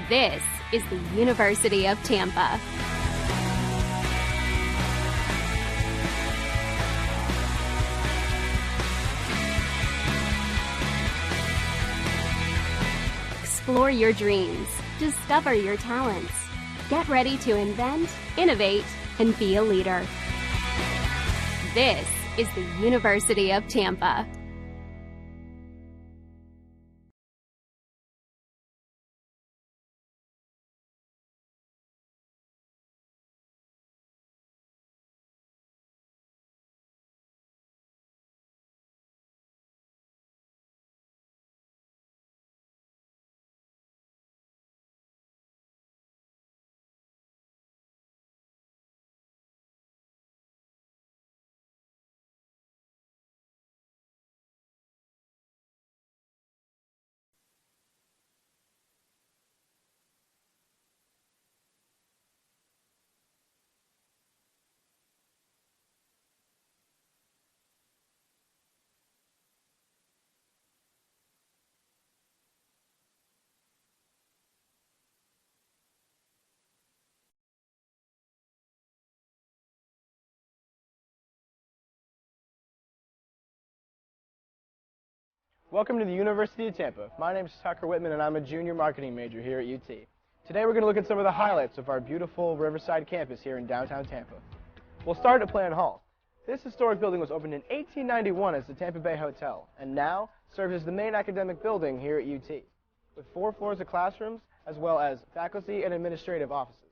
This is the University of Tampa. Explore your dreams. Discover your talents. Get ready to invent, innovate, and be a leader. This is the University of Tampa. Welcome to the University of Tampa. My name is Tucker Whitman and I'm a junior marketing major here at UT. Today we're going to look at some of the highlights of our beautiful Riverside campus here in downtown Tampa. We'll start at Plan Hall. This historic building was opened in 1891 as the Tampa Bay Hotel and now serves as the main academic building here at UT, with 4 floors of classrooms as well as faculty and administrative offices.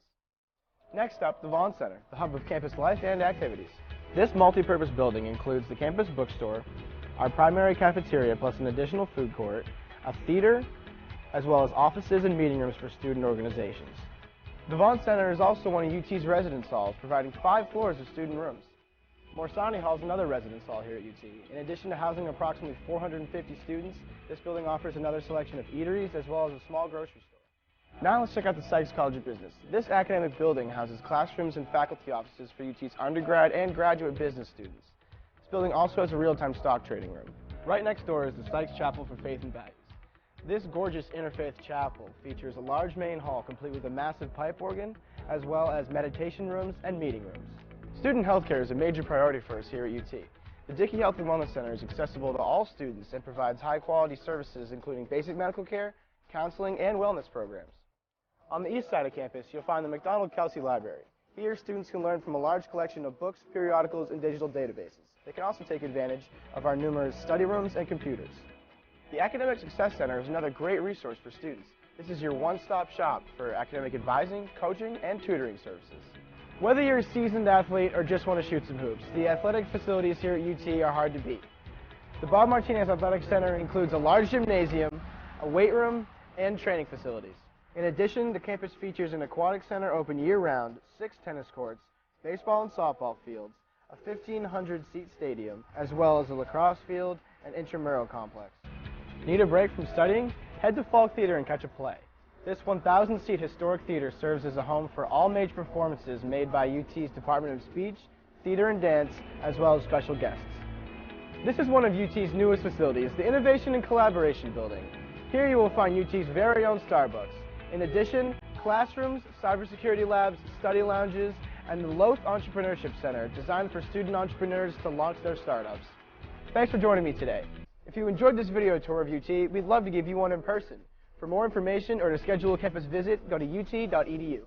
Next up, the Vaughn Center, the hub of campus life and activities. This multi-purpose building includes the campus bookstore, our primary cafeteria plus an additional food court, a theater, as well as offices and meeting rooms for student organizations. The Vaughn Center is also one of UT's residence halls, providing 5 floors of student rooms. Morsani Hall is another residence hall here at UT. In addition to housing approximately 450 students, this building offers another selection of eateries as well as a small grocery store. Now let's check out the Sykes College of Business. This academic building houses classrooms and faculty offices for UT's undergrad and graduate business students. This building also has a real-time stock trading room. Right next door is the Sykes Chapel for Faith and Values. This gorgeous interfaith chapel features a large main hall complete with a massive pipe organ, as well as meditation rooms and meeting rooms. Student healthcare is a major priority for us here at UT. The Dickey Health and Wellness Center is accessible to all students and provides high-quality services including basic medical care, counseling, and wellness programs. On the east side of campus, you'll find the McDonald-Kelsey Library. Here, students can learn from a large collection of books, periodicals, and digital databases. They can also take advantage of our numerous study rooms and computers. The Academic Success Center is another great resource for students. This is your one-stop shop for academic advising, coaching, and tutoring services. Whether you're a seasoned athlete or just want to shoot some hoops, the athletic facilities here at UT are hard to beat. The Bob Martinez Athletic Center includes a large gymnasium, a weight room, and training facilities. In addition, the campus features an aquatic center open year-round, 6 tennis courts, baseball and softball fields, a 1,500-seat stadium, as well as a lacrosse field and intramural complex. Need a break from studying? Head to Falk Theater and catch a play. This 1,000-seat historic theater serves as a home for all major performances made by UT's Department of Speech, Theater and Dance, as well as special guests. This is one of UT's newest facilities, the Innovation and Collaboration Building. Here you will find UT's very own Starbucks. In addition, classrooms, cybersecurity labs, study lounges, and the Loth Entrepreneurship Center, designed for student entrepreneurs to launch their startups. Thanks for joining me today. If you enjoyed this video tour of UT, we'd love to give you one in person. For more information or to schedule a campus visit, go to ut.edu.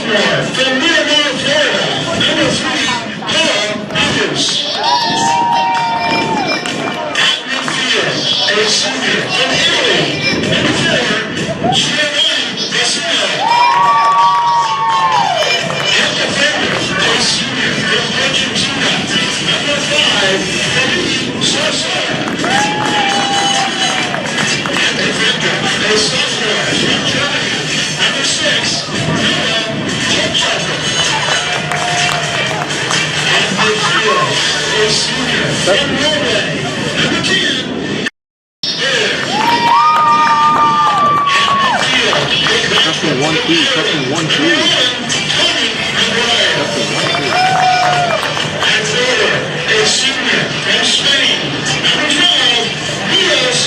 sophomore from Miramar, Florida. Number 3, Paul Andrews. At midfield, a senior from Italy. Number 4, Giovanni Bassino. At defender, a senior from Argentina. Number 5, Felipe Sosa. At defender, a sophomore from Germany. Number 6, Noah Topchopper. At midfield, a senior from Norway. Number 10, Testing 1 2, testing 1 2. and forward, a senior from Spain. Number 12, Rios.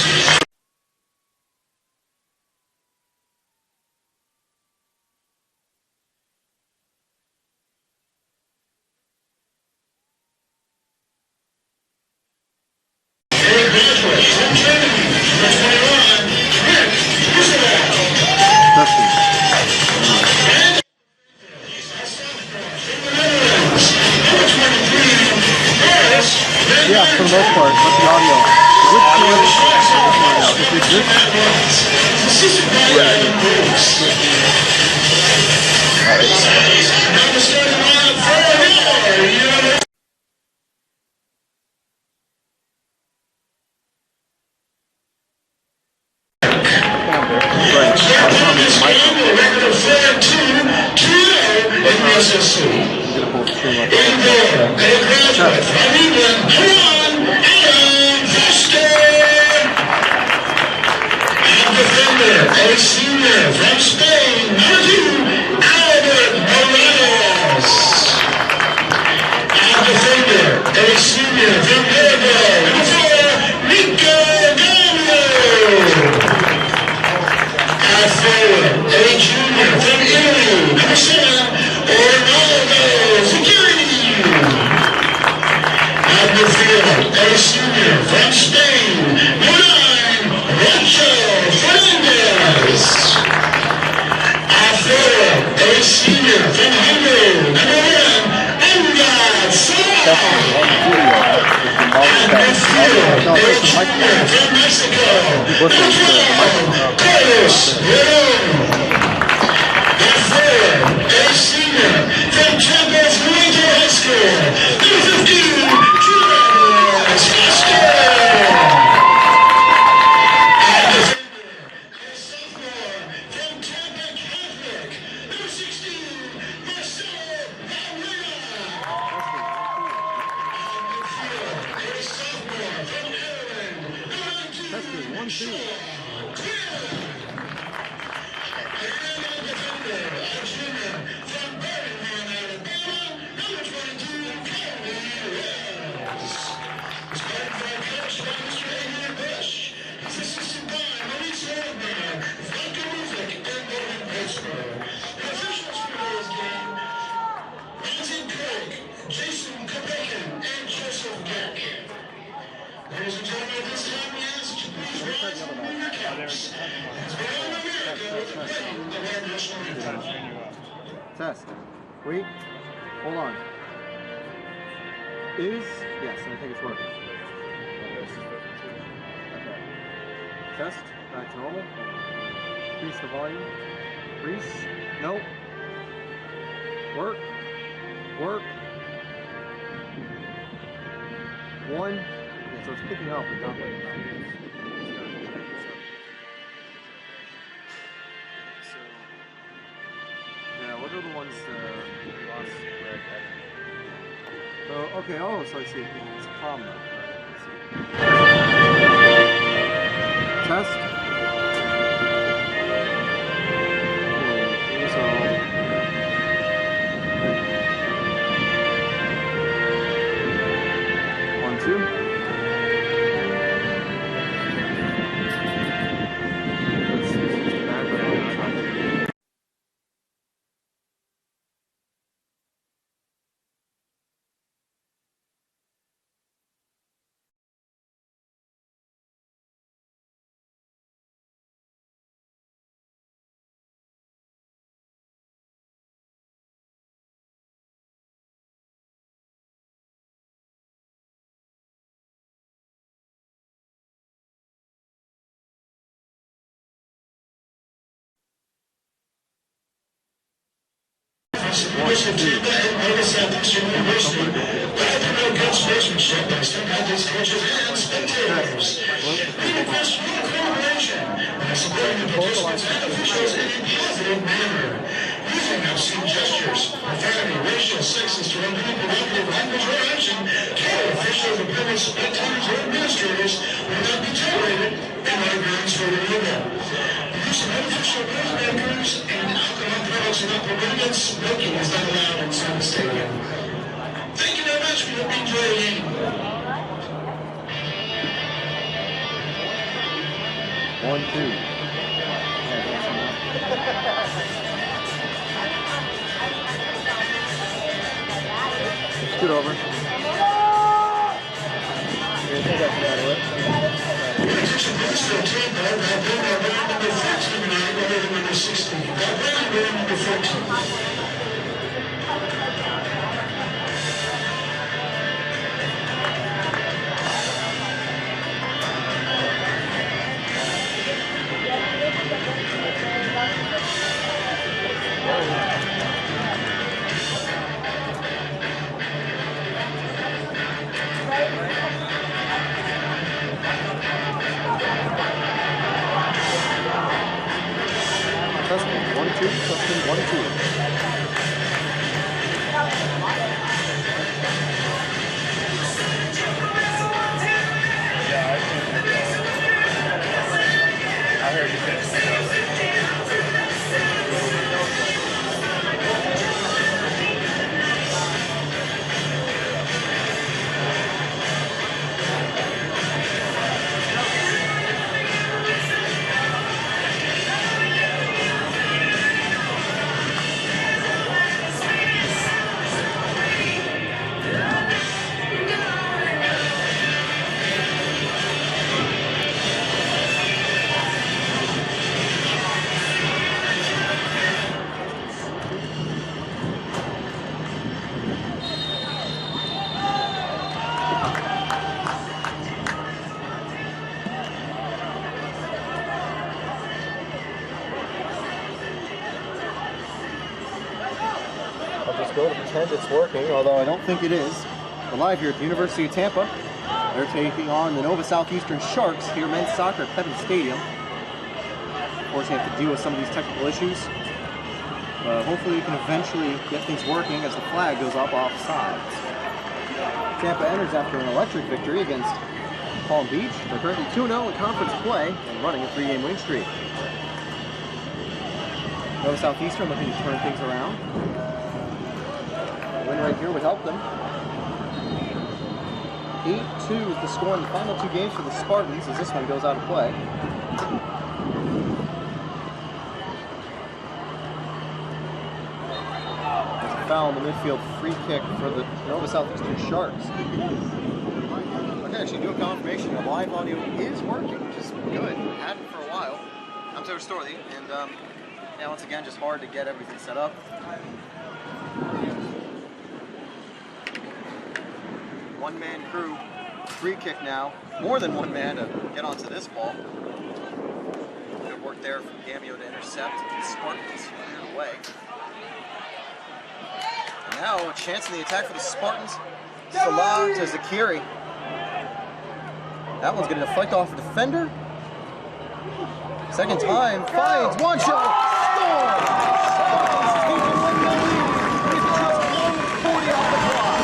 A graduate from Germany. Number 21, Rick Roosevelt. Testing. Yeah, for the most part, but the audio. Which one? If it's this one, a senior from Spain, number 2, Albert Morales. At defender, a senior from Uruguay, number 4, Nico Gamio. At forward, a junior from Italy, number 7, Ronaldo Security. At midfield, a senior from Spain, number 9, Rancho Fernandez. At forward, a senior from Hungary, number 1, Angad Salah. At midfield, a junior from Mexico, number 12, Carlos Leon. At forward, a senior from Tampa's Military High School, number 15, Julius Castro. At defender, a sophomore from Tampa Catholic, number 16, Marcelo Valera. At midfield, a sophomore from Ireland, number 19, testing 1 2. a junior from Birmingham, Alabama, number 22, Cody Reyes. Started by coach by Mr. Adrian Bush. He's assisted by Maurice Holdenberg, Vodka Music, and Logan Pittsburgh. The officials for today's game, Randy Craig, Jason Kopekin, and Joseph Geck. Ladies and gentlemen, at this time we ask that you please rise and move your caps. As we all know America with the playing of our national anthem. Test. Wait. Hold on. Is yes, I think it's working. Okay. Test. Back to normal. Increase the volume. Increase. Nope. Work. Work. 1. Yeah, so it's picking up, but not like that. So, yeah, what are the ones we lost? Oh, okay. Oh, so I see. It's a problem. Test. University of Tampa and Nova Southeastern University. Live promote good sportsmanship by Spartans coaches and spectators. We request full cooperation by supporting the participants and officials in a positive manner. Using obscene gestures, profanity, racial, sexist, or unprovocative language or action, total officials, opponents, spectators, or administrators will not be tolerated and are grounds for removal. The use of artificial noise makers and alcohol products are not permitted. Smoking is not allowed inside the stadium. Thank you very much. We hope you enjoy the game. 1-2. Scoot over. Attention, Minister of Tampa, now bring our round number 14 tonight, rather than number 16. Now bring our round number 14. Testing 1-2, testing 1-2. I heard you said I'll just go to pretend it's working, although I don't think it is. We're live here at the University of Tampa. They're taking on the Nova Southeastern Sharks here, men's soccer at Pepin Stadium. Of course, you have to deal with some of these technical issues. Hopefully we can eventually get things working as the flag goes up off sides. Tampa enters after an electric victory against Palm Beach. They're currently 2-0 in conference play and running a 3-game winning streak. Nova Southeastern looking to turn things around. A win right here would help them. 8-2 is the score in the final two games for the Spartans as this one goes out of play. There's a foul in the midfield, free kick for the Nova Southeastern Sharks. Okay, actually doing confirmation, the live audio is working, which is good. We hadn't for a while. I'm Taylor Storley, and yeah, once again, just hard to get everything set up. One-man crew, free kick now. More than one man to get onto this ball. Good work there from Gamio to intercept. The Spartans ran away. And now a chance in the attack for the Spartans. Salah to Zakiri. That one's going to deflect off a defender. Second time, finds one shot. Spartans take a 1-0 lead with just 1:40 off the clock.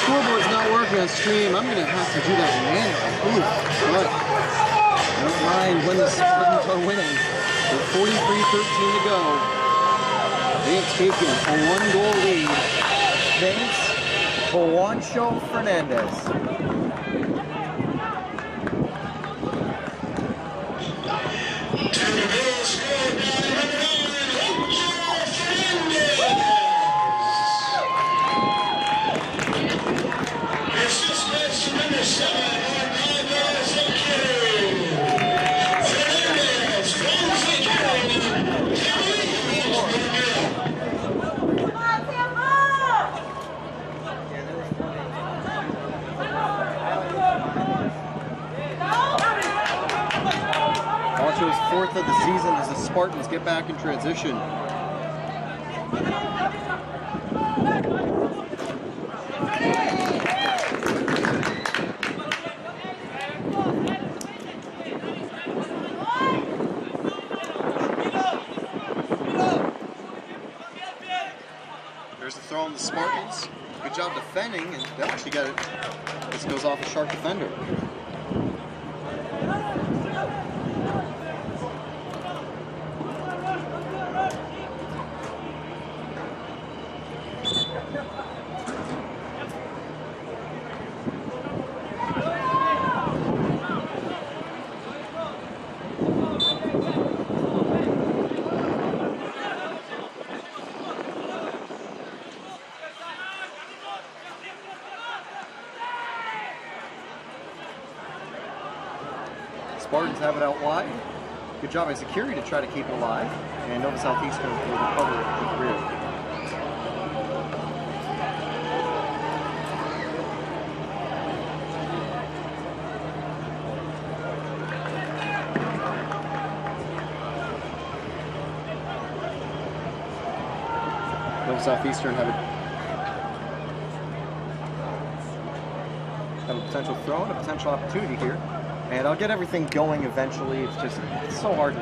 Scoreboard's not working on stream. I'm going to have to do that manually. Ooh, but don't mind when the Spartans are winning. With 43-13 to go, they have taken a 1-goal lead. Thanks to Juancho Fernandez. to his 4th of the season as the Spartans get back in transition. There's the throw on the Spartans. Good job defending, and they'll actually get it. This goes off a sharp defender. Spartans have it out wide. Good job by security to try to keep it alive. And Nova Southeastern will recover it at the rear. Nova Southeastern have a potential throw and a potential opportunity here. And I'll get everything going eventually. It's so hard to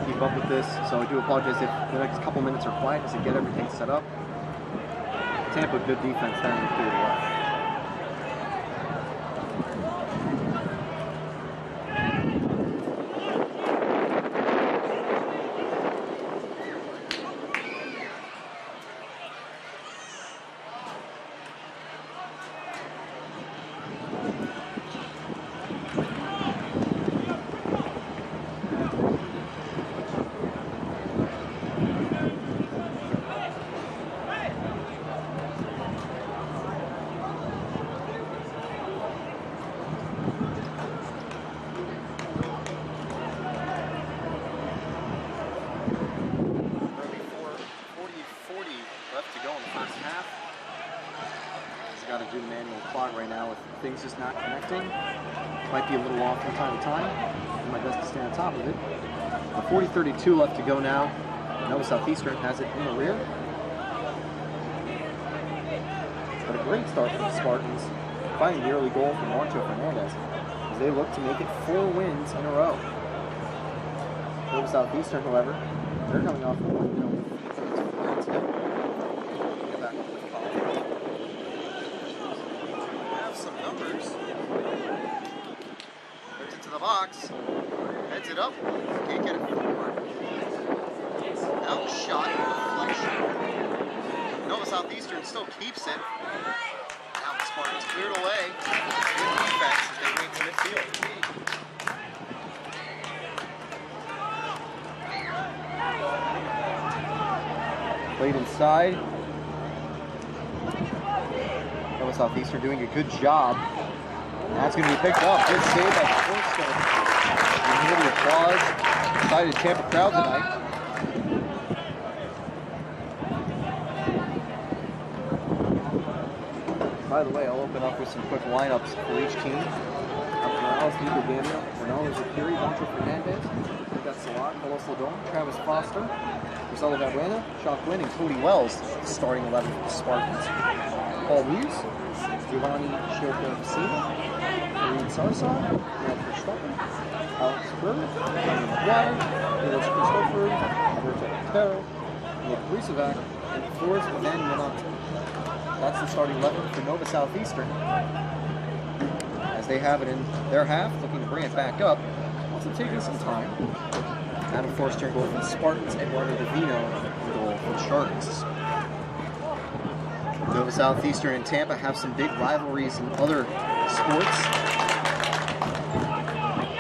keep up with this. So I do apologize if the next couple minutes are quiet as I get everything set up. Tampa, good defense there in the third left. Things just not connecting. Might be a little off from time to time. Do my best to stay on top of it. The 40-32 left to go now. Nova Southeastern has it in the rear. But a great start for the Spartans, finding the early goal from Juancho Fernandez as they look to make it 4 wins in a row. Nova Southeastern, however, they're coming off a 1-0. Box, heads it up, can't get it forward. Outshot, deflection. Nova Southeastern still keeps it. Now the Spartans cleared away. Good defense as they wait to midfield. Played inside. Nova Southeastern doing a good job. That's going to be picked up. Good save by Forster. You can hear the applause. Excited Tampa crowd tonight. By the way, I'll open up with some quick lineups for each team. Morales, Nico Daniel, Ronaldo Zakiri, Juancho Fernandez. We've got Salat, Carlos Ladon, Travis Foster, Marcelo Valbuena, Sean Quinn, and Cody Wells, starting 11 for the Spartans. Paul Hughes, Giovanni Shilko-Facina, Marine Sarsar, Matt Verstappen, Alex Burr, Daniel McGuire, Nicholas Christopher, Alberto Otero, Nick Risovac, and Forrest Van Menante. That's the starting 11 for Nova Southeastern. As they have it in their half, looking to bring it back up. Also taking some time. Adam Forster in goal for the Spartans, Eduardo Davino in goal for the Sharks. Nova Southeastern and Tampa have some big rivalries in other sports,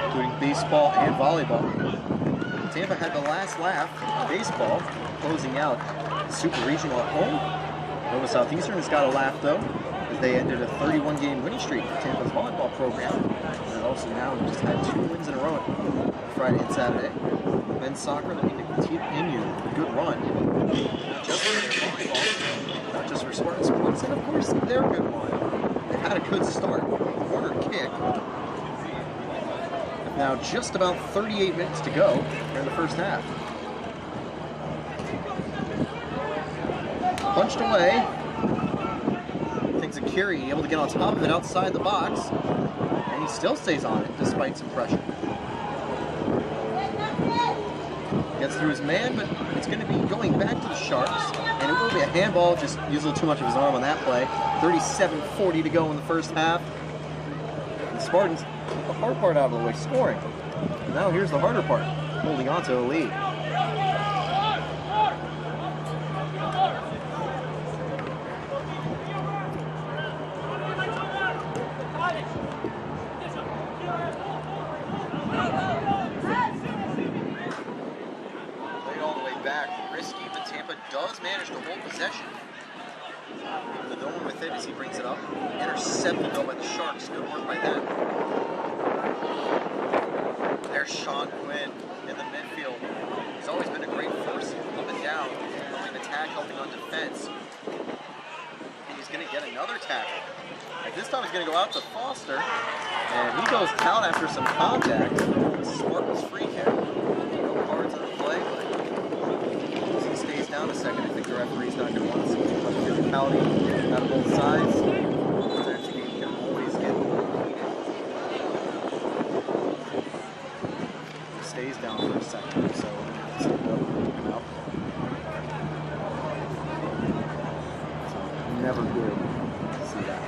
including baseball and volleyball. Tampa had the last laugh in baseball, closing out the Super Regional at home. Nova Southeastern has got a laugh, though, as they ended a 31-game winning streak for Tampa's volleyball program. And also now just had 2 wins in a row on Friday and Saturday. Men's soccer looking to continue a good run, not just for volleyball, not just for Spartan Sports, and of course their good run. They had a good start. Corner kick. Now just about 38 minutes to go here in the first half. Punched away. Takes a carry, able to get on top of it outside the box. And he still stays on it despite some pressure. Gets through his man, but it's going to be going back to the Sharks. And it will be a handball, just used a little too much of his arm on that play. 37:40 to go in the first half. And the Spartans, the hard part out of the way, scoring. And now here's the harder part, holding on to a lead. Tampa does manage to hold possession. The Dome with it as he brings it up. Intercepted though by the Sharks. Good work by them. There's Sean Quinn in the midfield. He's always been a great force up and down, helping attack, helping on defense. And he's going to get another tackle. And this time he's going to go out to Foster. And he goes down after some contact. Spartans free kick. No cards in the play, but down a second. I think the referee's not going to want to see too much physicality out of both sides. Their team can always get heated. He stays down for a second, so we're going to have to see him out. So, never good to see that.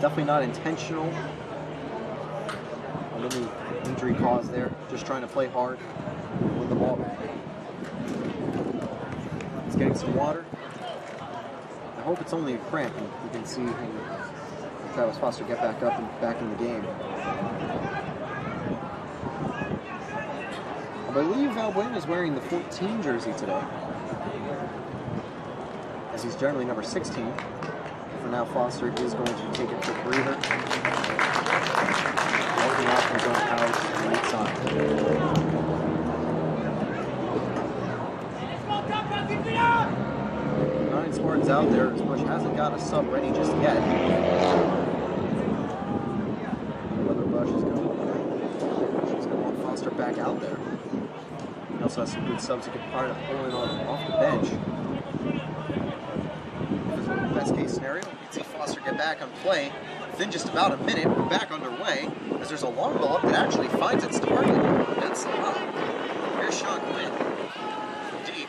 Definitely not intentional. A little injury caused there. Just trying to play hard with the ball. He's getting some water. I hope it's only a cramp. And you can see him, Travis Foster, get back up and back in the game. I believe Valbuena is wearing the 14 jersey today, as he's generally number 16. For now, Foster is going to take a quick breather. Walking off from his own couch and right side. 9 Spartans out there. Bush hasn't got a sub ready just yet. Brother Bush is going to want Foster back out there. He also has some good subs he can try to pull in off the bench. Best case scenario, you can see Foster get back on play within just about a minute. We're back underway as there's a long ball up that actually finds its target. That's a lot. Here's Sean Quinn. Deep.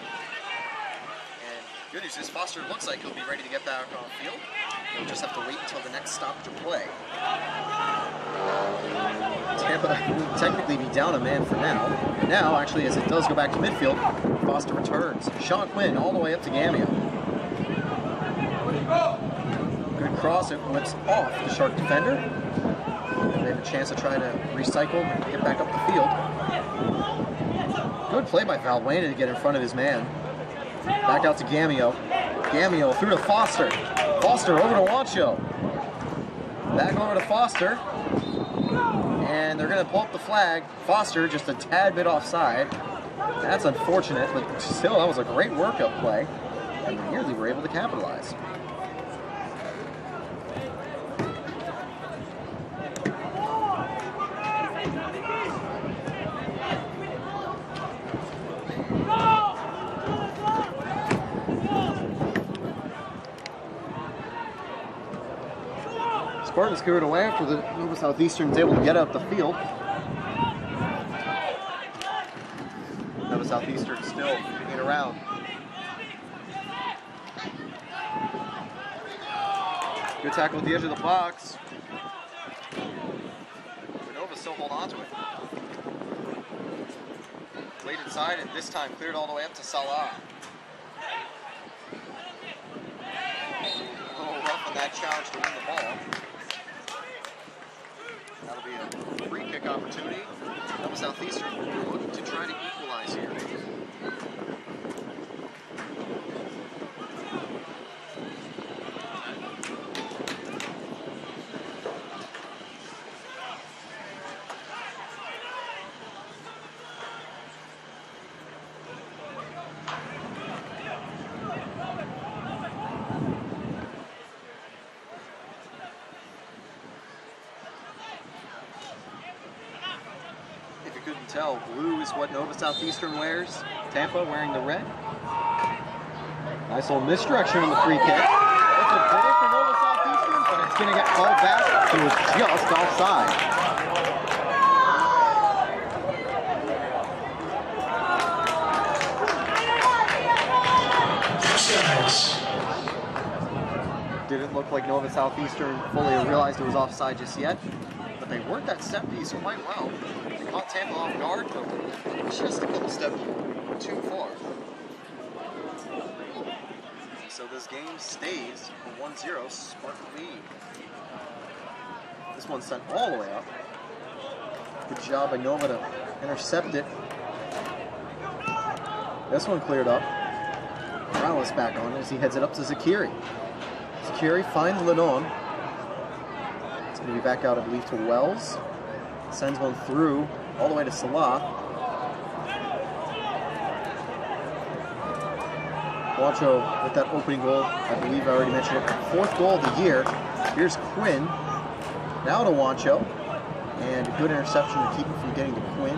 And good news is Foster looks like he'll be ready to get back on field. We'll just have to wait until the next stoppage of play. Tampa will technically be down a man for now. And now, actually, as it does go back to midfield, Foster returns. Sean Quinn all the way up to Gamio. Good cross, it whips off the Shark defender. And they have a chance to try to recycle and get back up the field. Good play by Valbuena to get in front of his man. Back out to Gamio. Gamio through to Foster. Foster over to Wancho. Back over to Foster. And they're going to pull up the flag. Foster just a tad bit offside. That's unfortunate, but still, that was a great workup play. And they nearly were able to capitalize. Spartans cleared away after the Nova Southeastern is able to get up the field. Nova Southeastern still moving around. Good tackle at the edge of the box. Nova still hold on to it. Played inside and this time cleared all the way up to Salah. Oh, rough on that that challenge to win the ball. That'll be a free kick opportunity. Tampa Southeastern looking to try to equalize here. Tell, blue is what Nova Southeastern wears. Tampa wearing the red. Nice little misdirection on the free kick. It's a goal for Nova Southeastern, but it's going to get called back. It was just offside. Didn't look like Nova Southeastern fully realized it was offside just yet, but they worked that set piece quite well. Caught Tampa off guard, but just a couple steps too far. So this game stays a 1-0 Spartan lead. This one's sent all the way up. Good job by Nova to intercept it. This one cleared up. Morales back on as he heads it up to Zakiri. Zakiri finds Ledon. It's going to be back out, I believe, to Wells. Sends one through all the way to Salah. Wancho with that opening goal, I believe I already mentioned it, 4th goal of the year. Here's Quinn, now to Wancho, and a good interception to keep him from getting to Quinn.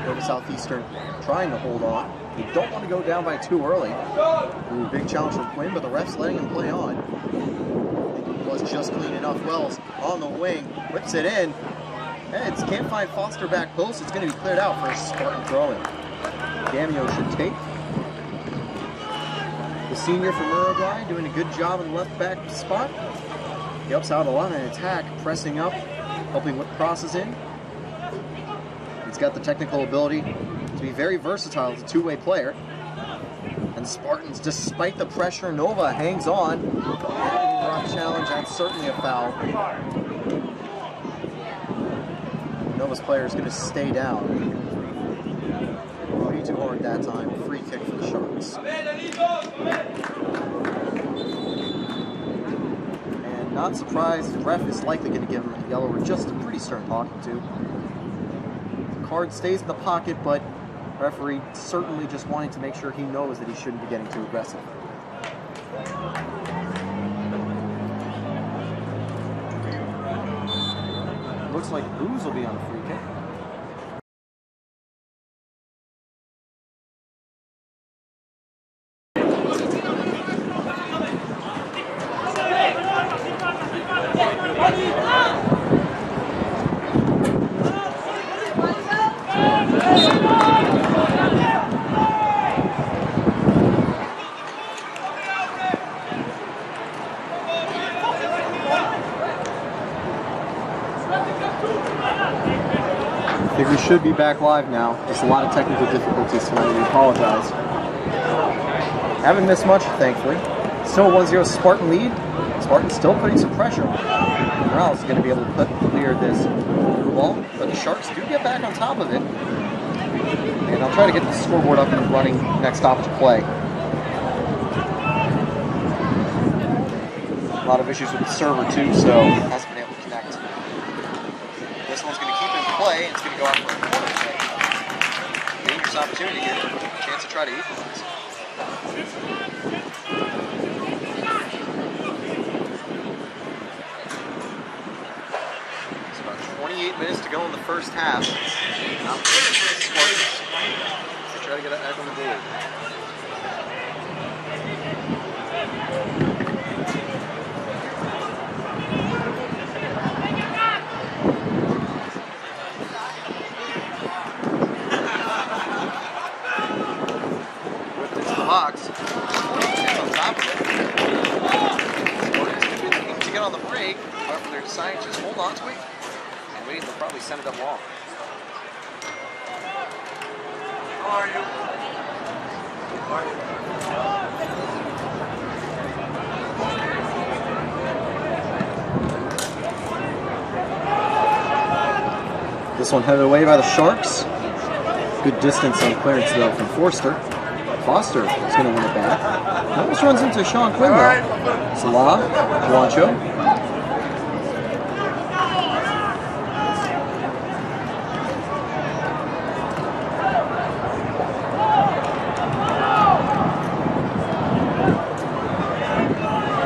Nova Southeastern trying to hold on. You don't want to go down by too early. Ooh, big challenge from Quinn, but the ref's letting him play on. It was just clean enough. Wells on the wing, whips it in. Heads, can't find Foster back post. It's going to be cleared out for a Spartan throw-in. Gamio should take. The senior from Uruguay doing a good job in the left back spot. He helps out a lot in attack, pressing up, helping whip crosses in. He's got the technical ability to be very versatile as a two-way player. And Spartans, despite the pressure, Nova hangs on. Rock challenge, that's certainly a foul. Nova's player is going to stay down. Way too hard that time. Free kick for the Sharks. And not surprised, the ref is likely going to give him a yellow or just a pretty stern talking to. The card stays in the pocket, but the referee certainly just wanting to make sure he knows that he shouldn't be getting too aggressive. Looks like Booze will be on the free kick. I think we should be back live now. Just a lot of technical difficulties tonight. We apologize. Haven't missed much, thankfully. Still 1-0 Spartan lead. Spartan's still putting some pressure. Morales is going to be able to clear this through ball, but the Sharks do get back on top of it. And I'll try to get the scoreboard up and running next stoppage play. A lot of issues with the server too, so it hasn't been able to connect. This one's going to keep in play, and it's going to go out for a corner kick. Dangerous opportunity here. Chance to try to equalize. It's about 28 minutes to go in the first half. Now, they try to get that back on the board. Box. It's on top of it. Spartans could be looking to get on the break, however they're deciding to just hold on to it and wait, they'll probably send it up long. How are you? How are you? This one headed away by the Sharks. Good distance on clearance though from Forster. Foster is going to win it back. Almost runs into Sean Quinn though. Salah, Juancho.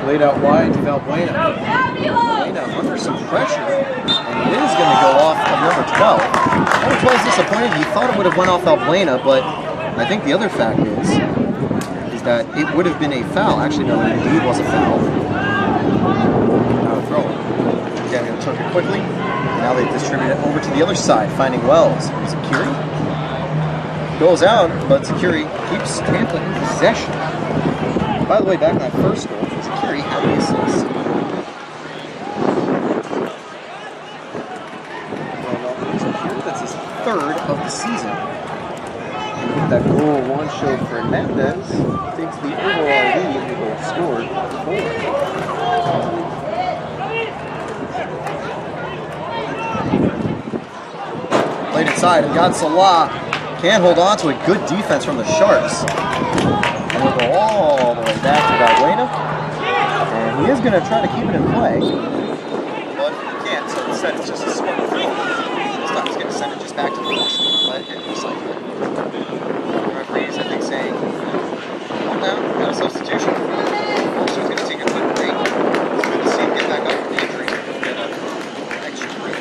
Laid out wide to Valbuena. Valbuena under some pressure, and it is going to go off of number 12. Number 12 is disappointed. He thought it would have went off Valbuena, but I think the other fact is that it would have been a foul. Actually, no, it indeed was a foul. Now a throw. Daniel took it quickly. Now they distribute it over to the other side, finding Wells. Zakiri goes out, but Zakiri keeps Tampa in possession. By the way, back in that first goal, Zakiri had the assist. Zakiri, that's his third of the season. And with that goal, Juancho Fernandez takes the overall lead in the goal scored forward. Played inside and got Salah. Can't hold on to it. Good defense from the Sharks. And we'll go all the way back to Valbuena. And he is going to try to keep it in play. But he can't, so instead it's just a smart throw. This time he's going to send it just back to the post. Let it recycle it. The referees, I think, saying, well, now, got a substitution. Also, he's going to take a quick break. It's good to see him get back up from the injury. Get an extra break. The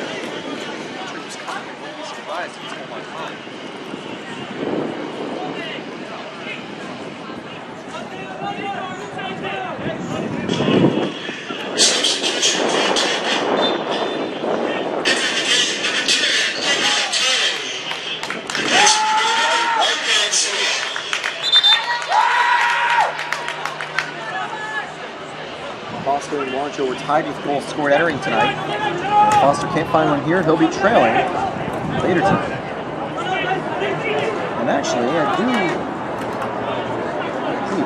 injury was coming. He wouldn't be surprised if it's all my time. Foster and Juancho were tied with goals scored entering tonight. If Foster can't find one here, he'll be trailing later tonight. And actually, I do.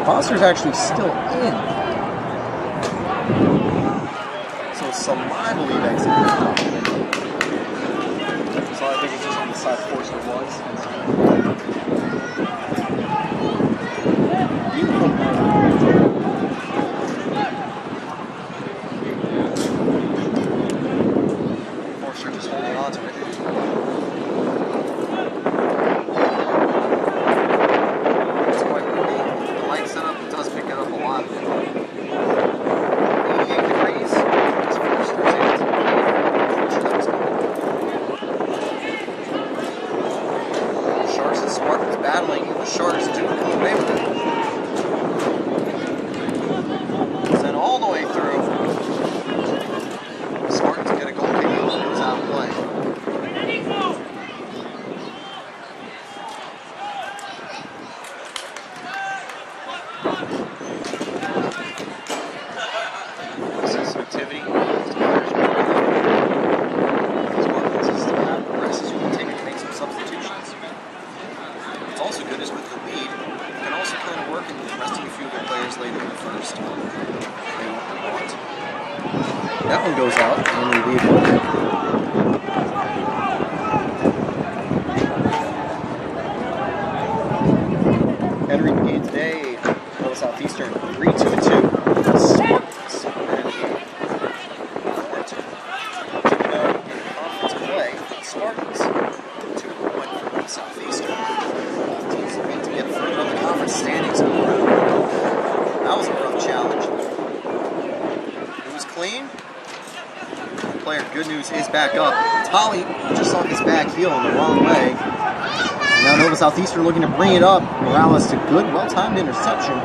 Foster's actually still in. So some I believe exit. So I think it's just on the side Forster was. Beautiful. Just holding on to it. It's quite windy. The light setup does pick it up a lot. 88 degrees. As Forster's in. Sharks and Spartans battling. The Sharks do come away with it. Sent all the way through. Spartans get a goal kick. Out of play. See some activity. Spartans is to have progresses. You can take it and make some substitutions. What's also good is with the lead, you can also kind of work in resting a few of their players later in the first. They want. That one goes out, and we leave one. Entering the game today, Southeastern 3-2-2. Spartans and 4-2. Checking out in conference play, Spartans 2-1 from Southeastern. Teams looking to get further on the conference standings. That was a rough challenge. It was clean. Player Good News is back up. Tolly just saw his back heel in the wrong way. Now Nova Southeastern looking to bring it up. Morales to good, well-timed interception.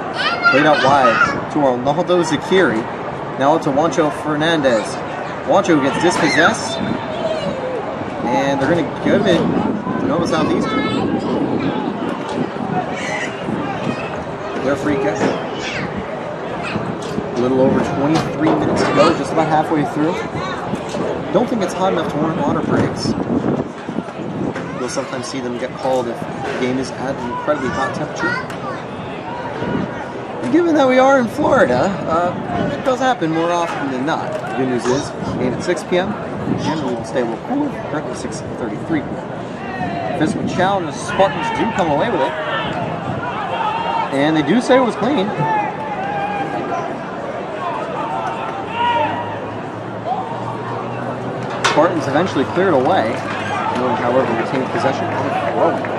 Played out wide to Arnaldo Zakiri. Now up to Juancho Fernandez. Juancho gets dispossessed. And they're going to give it to Nova Southeastern. Their free kick. A little over 23 minutes to go, just about halfway through. Don't think it's hot enough to warrant water breaks. You'll sometimes see them get called if the game is at an incredibly hot temperature. And given that we are in Florida, it does happen more often than not. The good news is, game at 6 p.m., generally will stay a little cooler. Currently 6:33. Physical challenge, the Spartans do come away with it. And they do say it was clean. Spartans eventually cleared away. Noting, however, retained possession of the throw.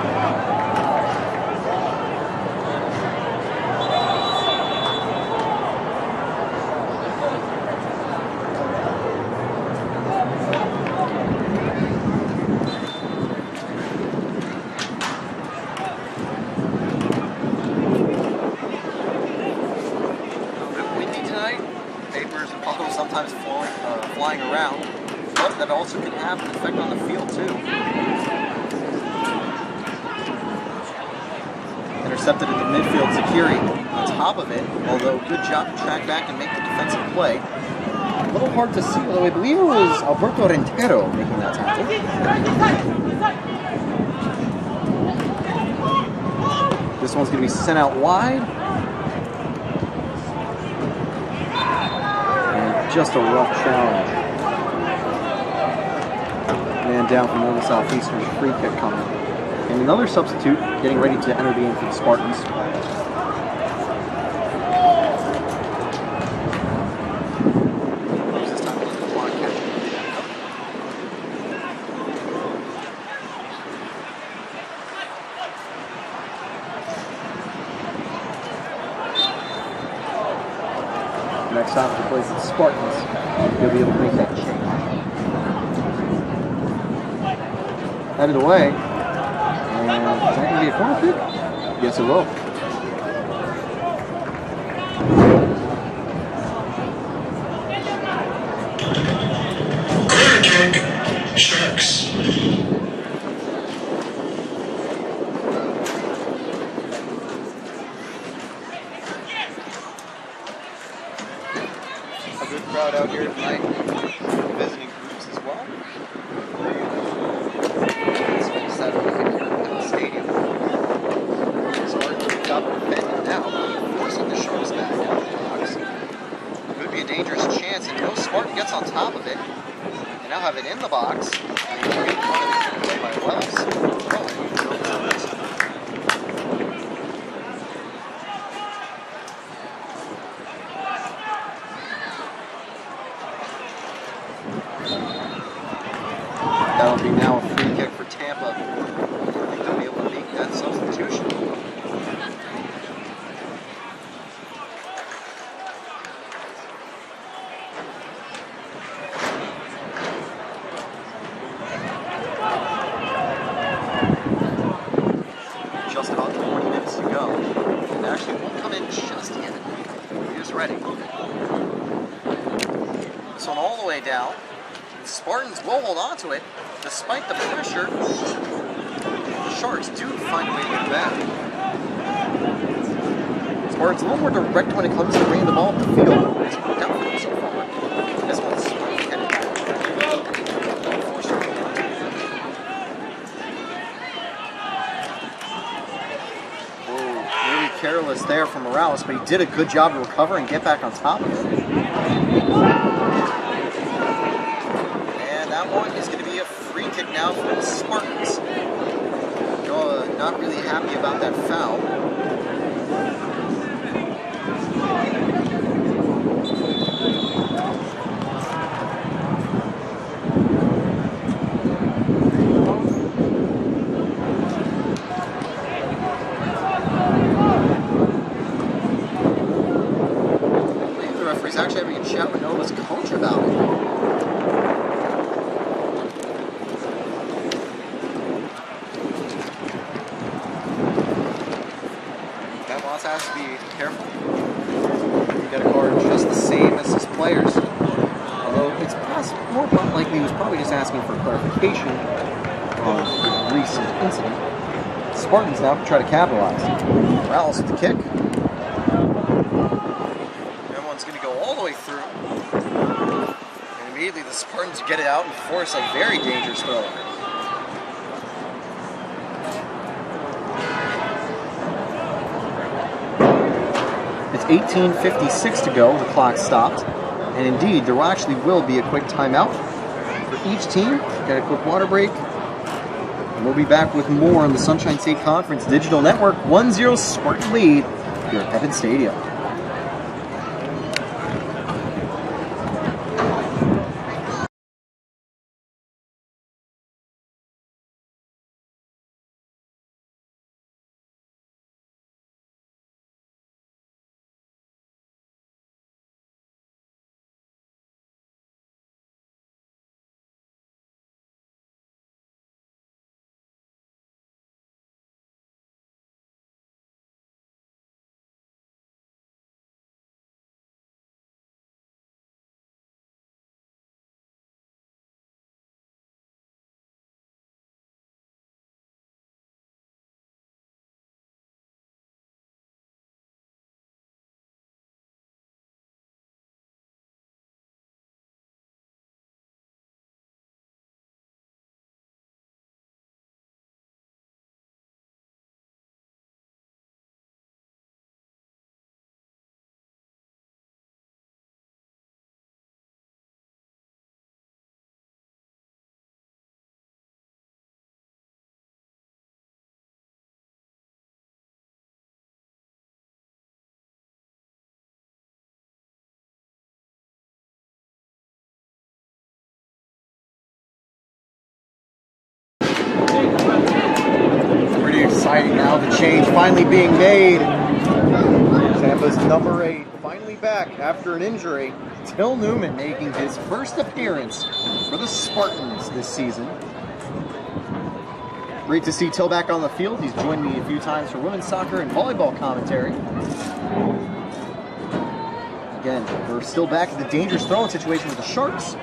Sometimes flying around, but that also can have an effect on the field too. Intercepted in the midfield, Zakiri on top of it, although good job to track back and make the defensive play. A little hard to see, although I believe it was Alberto Rentero making that tackle. This one's going to be sent out wide. Just a rough challenge. Man down from the Southeastern, free kick coming. And another substitute getting ready to enter the game for the Spartans. This time the clock catching. Next time to play the Spartans, you'll be able to make that change. Headed away. And is that going to be a corner kick? Yes, it will. Corner kick, Sharks. Crowd out here tonight, visiting groups as well. It's Saturday here at the stadium. Spartans got defended now, forcing the Sharks back out of the box. Could be a dangerous chance, and no Spartan gets on top of it. They now have it in the box. And you get one of it played by Wells. That'll be now a free kick for Tampa. I think they'll be able to make that substitution. Just about 20 minutes to go. And actually won't come in just yet. He's ready. This one all the way down. Spartans will hold on to it, despite the pressure. The Sharks do find a way to get back. Spartans a little more direct when it comes to bringing the ball up the field. It's worked out for them so far. This one's headed. Oh, really careless there from Morales, but he did a good job to recover and get back on top of it. That one is going to be a free kick now for the Spartans. Not really happy about that foul. I believe the referee's actually having a chat with Nova's coach about it. Has to be careful. You get a card just the same as his players. Although it's more likely he was probably just asking for clarification on the recent incident. The Spartans now try to capitalize. Morales with the kick. Everyone's going to go all the way through. And immediately the Spartans get it out and force a very dangerous throw. It's 18:56 to go, the clock stopped, and indeed there actually will be a quick timeout for each team. Got a quick water break. And we'll be back with more on the Sunshine State Conference Digital Network. 1-0 Spartan lead here at Evans Stadium. Pretty exciting now, the change finally being made. Tampa's number 8 finally back after an injury. Till Newman making his first appearance for the Spartans this season. Great to see Till back on the field. He's joined me a few times for women's soccer and volleyball commentary. Again, we're still back at the dangerous throwing situation with the Sharks.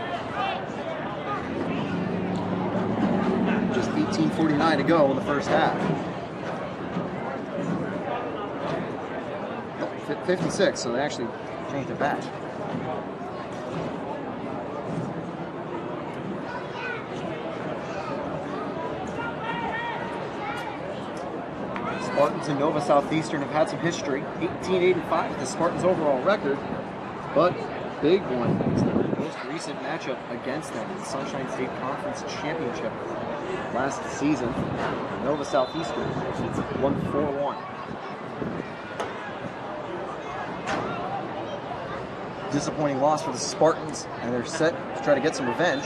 Just 18:49 to go in the first half. 56, so they actually changed it back. Spartans and Nova Southeastern have had some history. 18-8-5 is the Spartans' overall record, but big one is the most recent matchup against them in the Sunshine State Conference Championship last season. Nova Southeastern won 4-1. Disappointing loss for the Spartans, and they're set to try to get some revenge.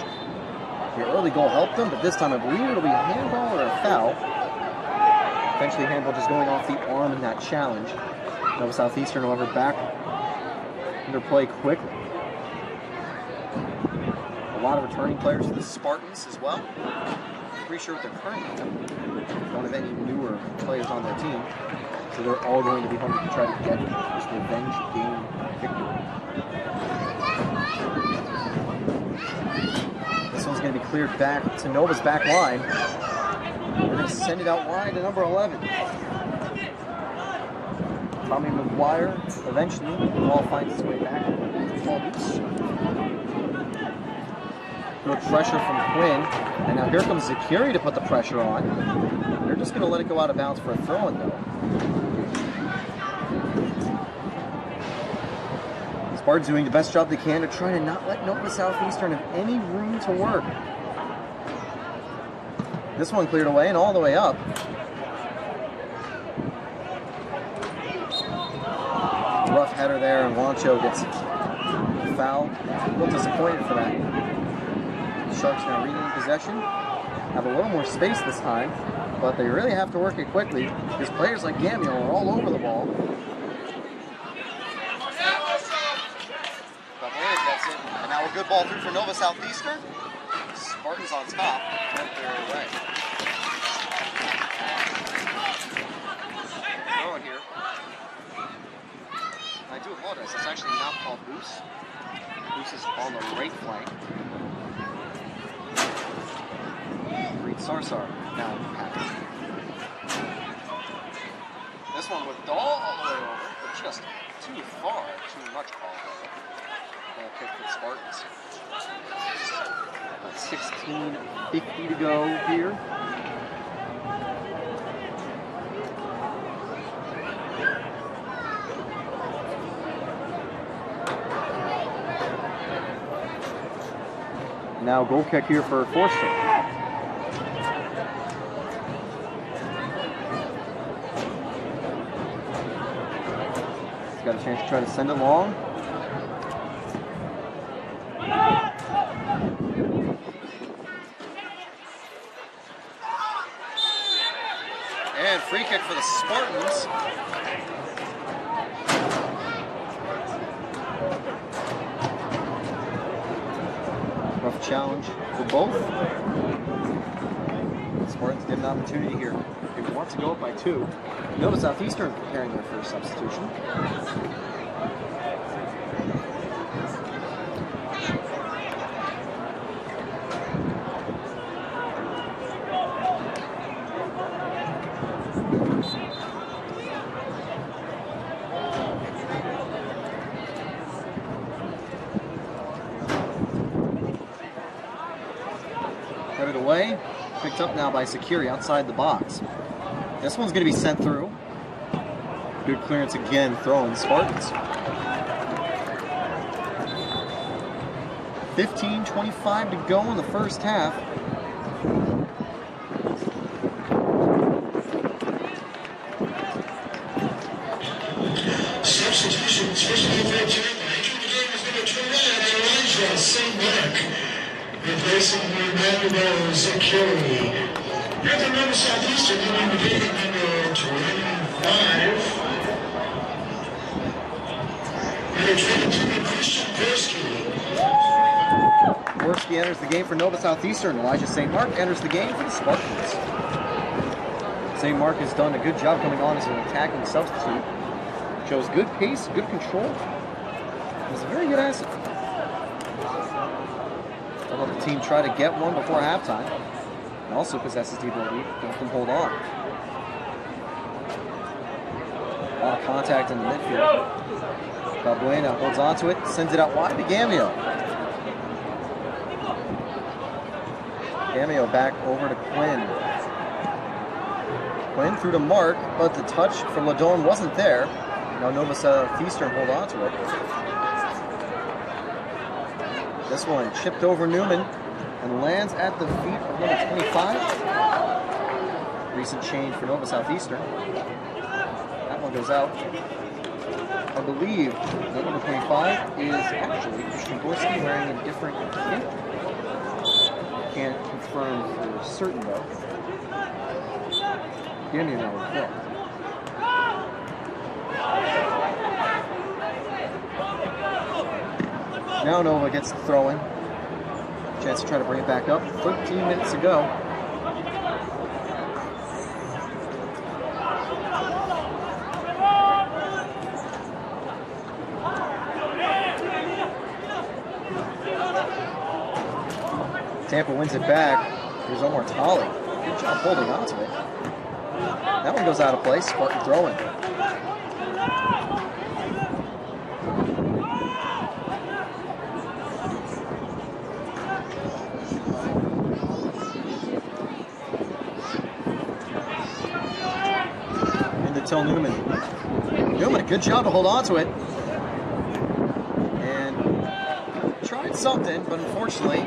The early goal helped them, but this time I believe it'll be a handball or a foul. Eventually handball just going off the arm in that challenge. Nova Southeastern, however, back under play quickly. A lot of returning players for the Spartans as well. Pretty sure what they're currently don't have any newer players on their team, so they're all going to be hungry to try to get this revenge game victory. This one's going to be cleared back to Nova's back line. They're going to send it out wide to number 11. Tommy McGuire eventually the ball finds its way back to Paul Boots. Good pressure from Quinn, and now here comes Zakiri to put the pressure on. They're just going to let it go out of bounds for a throw-in though. Spartans doing the best job they can to try to not let Nova Southeastern have any room to work. This one cleared away and all the way up. Rough header there, and Wancho gets a foul. A little disappointed for that. The Sharks now regaining possession. Have a little more space this time, but they really have to work it quickly because players like Gamio are all over the ball. Gets it, and now a good ball through for Nova Southeastern. Spartans on top, went their way. Throw it here. I do apologize, it's actually not called Goose. Goose is on the right flank. Reed Sarsar now packing. This one with Dahl all the way over, but just too far, too much ball over. Pick for the Spartans. About 16:50 to go here. Now goal kick here for Forster. He's got a chance to try to send it long. And free kick for the Spartans. Rough challenge for both. Spartans get an opportunity here. They want to go up by 2. Nova Southeastern preparing their first substitution. Headed away, picked up now by Sakiri outside the box. This one's going to be sent through. Good clearance again, throwing Spartans. 15:25 to go in the first half. Substitution, especially for Tampa. Entering the game is number 29, Elijah St. Mark. Replacing Emmanuel Security. Here at the Nova Southeastern, entering the game number 25. Number 22, Christian Persky. Worski enters the game for Nova Southeastern. Elijah St. Mark enters the game for the Spartans. St. Mark has done a good job coming on as an attacking substitute. Shows good pace, good control. He's a very good asset. I'll let the team try to get one before halftime. And also possesses the ability to let them hold on. A lot of contact in the midfield. Balbuena holds on to it, sends it out wide to Gamio. Gamio back over to Quinn. Quinn through to Mark, but the touch from Ladon wasn't there. Now Nova Southeastern hold on to it. This one chipped over Newman and lands at the feet of number 25. Recent change for Nova Southeastern. That one goes out. I believe that number 25 is actually Christian Gorski wearing a different kit. Can't confirm for certain though. Give me another flip. Now Nova gets the throw-in. Chance to try to bring it back up. 13 minutes to go. Tampa wins it back. Here's Omar Tali. Good job holding on to it. That one goes out of place. Spartan throw-in. Till Newman. Newman, a good job to hold on to it. And tried something, but unfortunately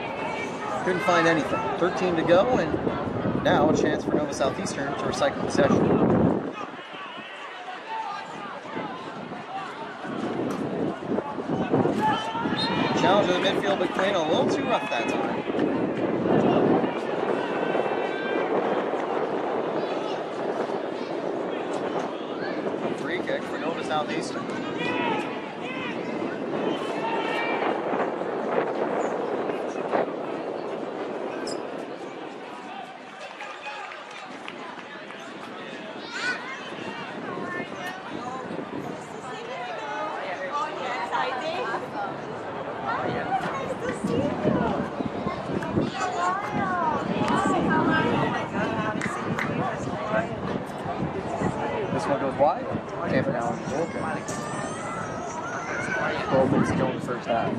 couldn't find anything. 13 to go, and now a chance for Nova Southeastern to recycle possession. Challenge in the midfield, but playing a little too rough that time. For Nova Southeastern. This one goes wide. Tampa now on the goal. 12 minutes to go in the first half.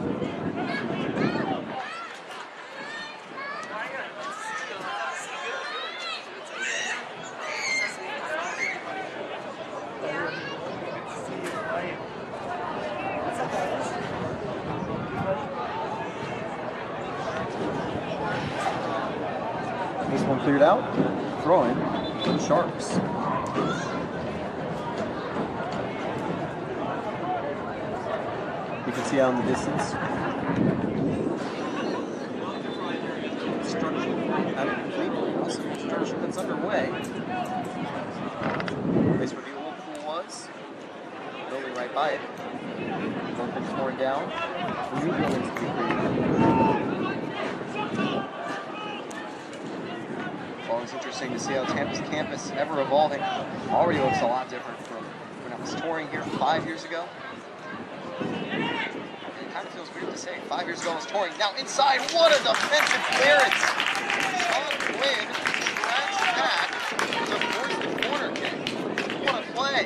This one cleared out. Throw in for the Sharks. You can see out in the distance. Construction that's underway. Place where the old pool was. Building right by it. One thing's torn down. New buildings to be created. Always interesting to see how Tampa's campus ever evolving. Already looks a lot different from when I was touring here 5 years ago. It kind of feels weird to say. 5 years ago I was touring. Now inside, what a defensive clearance! Sean Quinn tracks back to force the corner kick. What a play!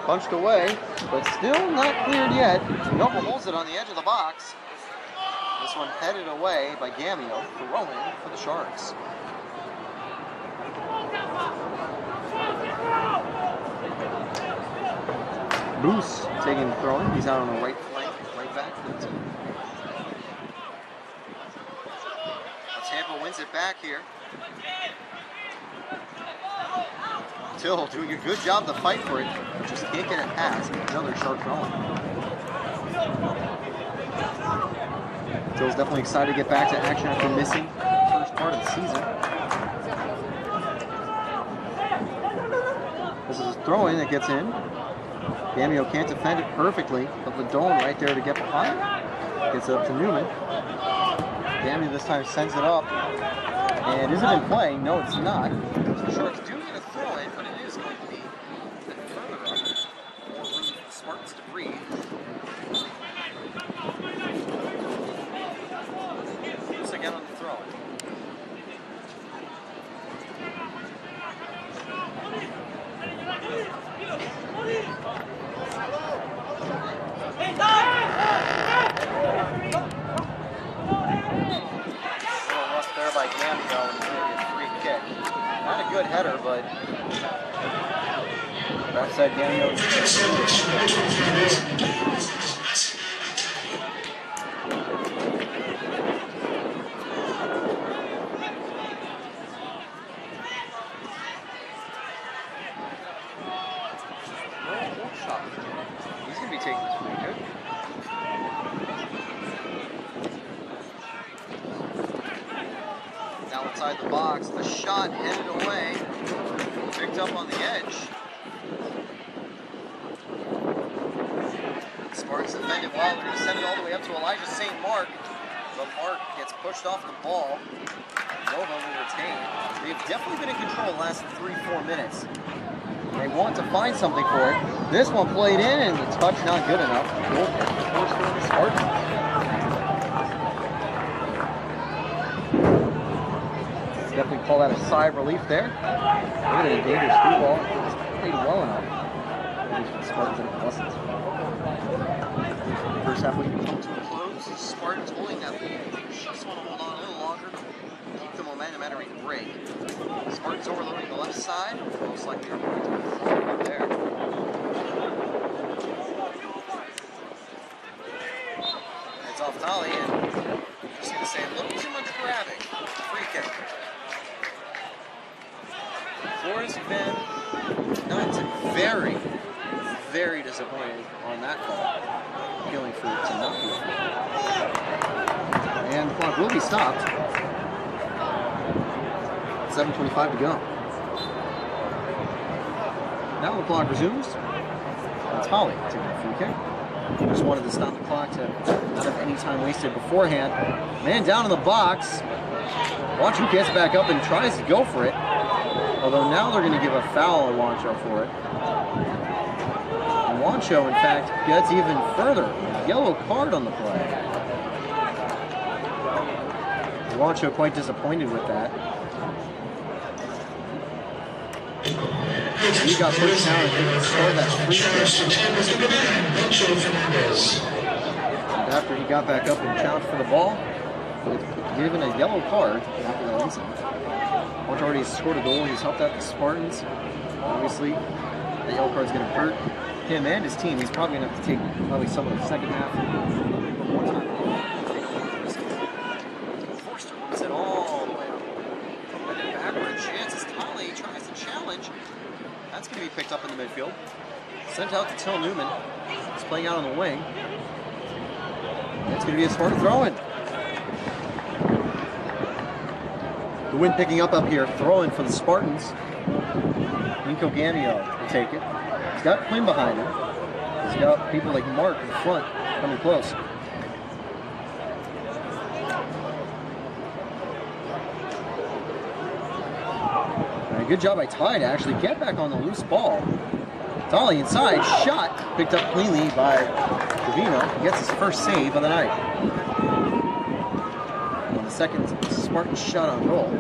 Punched away, but still not cleared yet. Nova holds it on the edge of the box. This one headed away by Gamio, throwing for the Sharks. Moose taking the throwing. He's out on the right flank, right back for the team. Tampa wins it back here. Till doing a good job to fight for it, but just can't get it past. Another sharp throwing. Till's definitely excited to get back to action after missing the first part of the season. This is a throw-in that gets in. Gamio can't defend it perfectly, but Ladone right there to get behind. Gets it up to Newman. Gamio this time sends it up. And is it in play? No, it's not. So the Sharks do get a throw-in, but it is going to be a bit further up. More room for the Spartans to breathe. Moose again on the throw-in. There by Gamio, and it's going to be a free kick. Not a good header, but backside Gamio. He's going to be taking this free kick. Now inside the box, the shot headed away, picked up on the edge. Spartans defended well. They're going to send it all the way up to Elijah St. Mark. But Mark gets pushed off the ball. Nova will retain. They've definitely been in control the last 3-4 minutes. They want to find something for it. This one played in, and the touch not good enough. Goal kick, first for the Spartans. Definitely call that a sigh of relief there. Look at a dangerous through ball. Just played well enough. At least for the Spartans, and it wasn't. First half we can come to a close. Spartans holding that lead. Just want to hold on a little longer. Keep the momentum entering the break. Spartans overloading the left side. Most likely are going to be right there. It's off Tolly, and I'm just going to say a little too much grabbing. Free kick. Flores have been not very, very disappointed on that call. Appealing for it to not be. And the clock will be stopped. 7:25 to go. Now the clock resumes. That's Holly taking a free kick. Just wanted to stop the clock to not have any time wasted beforehand. Man down in the box. Watch who gets back up and tries to go for it. Although now they're going to give a foul to Wancho for it. And Wancho, in fact, gets even further. Yellow card on the play. Wancho quite disappointed with that. He got pushed down and didn't score that free kick. And after he got back up and challenged for the ball, he was given a yellow card after that incident. March already scored a goal. He's helped out the Spartans. Obviously, that yellow card's going to hurt him and his team. He's probably going to have to take probably some of the second half more time. Forster moves it all the way up. And then backward chance as Tolly tries to challenge. That's going to be picked up in the midfield. Sent out to Till Newman. He's playing out on the wing. It's going to be a Spartan throw-in. The wind picking up here. Throw-in for the Spartans. Nico Gamio will take it. He's got Quinn behind him. He's got people like Mark in front coming close. And a good job by Ty to actually get back on the loose ball. Dolly inside, shot, picked up cleanly by Davino. He gets his first save of the night. And the second Spartan shot on goal.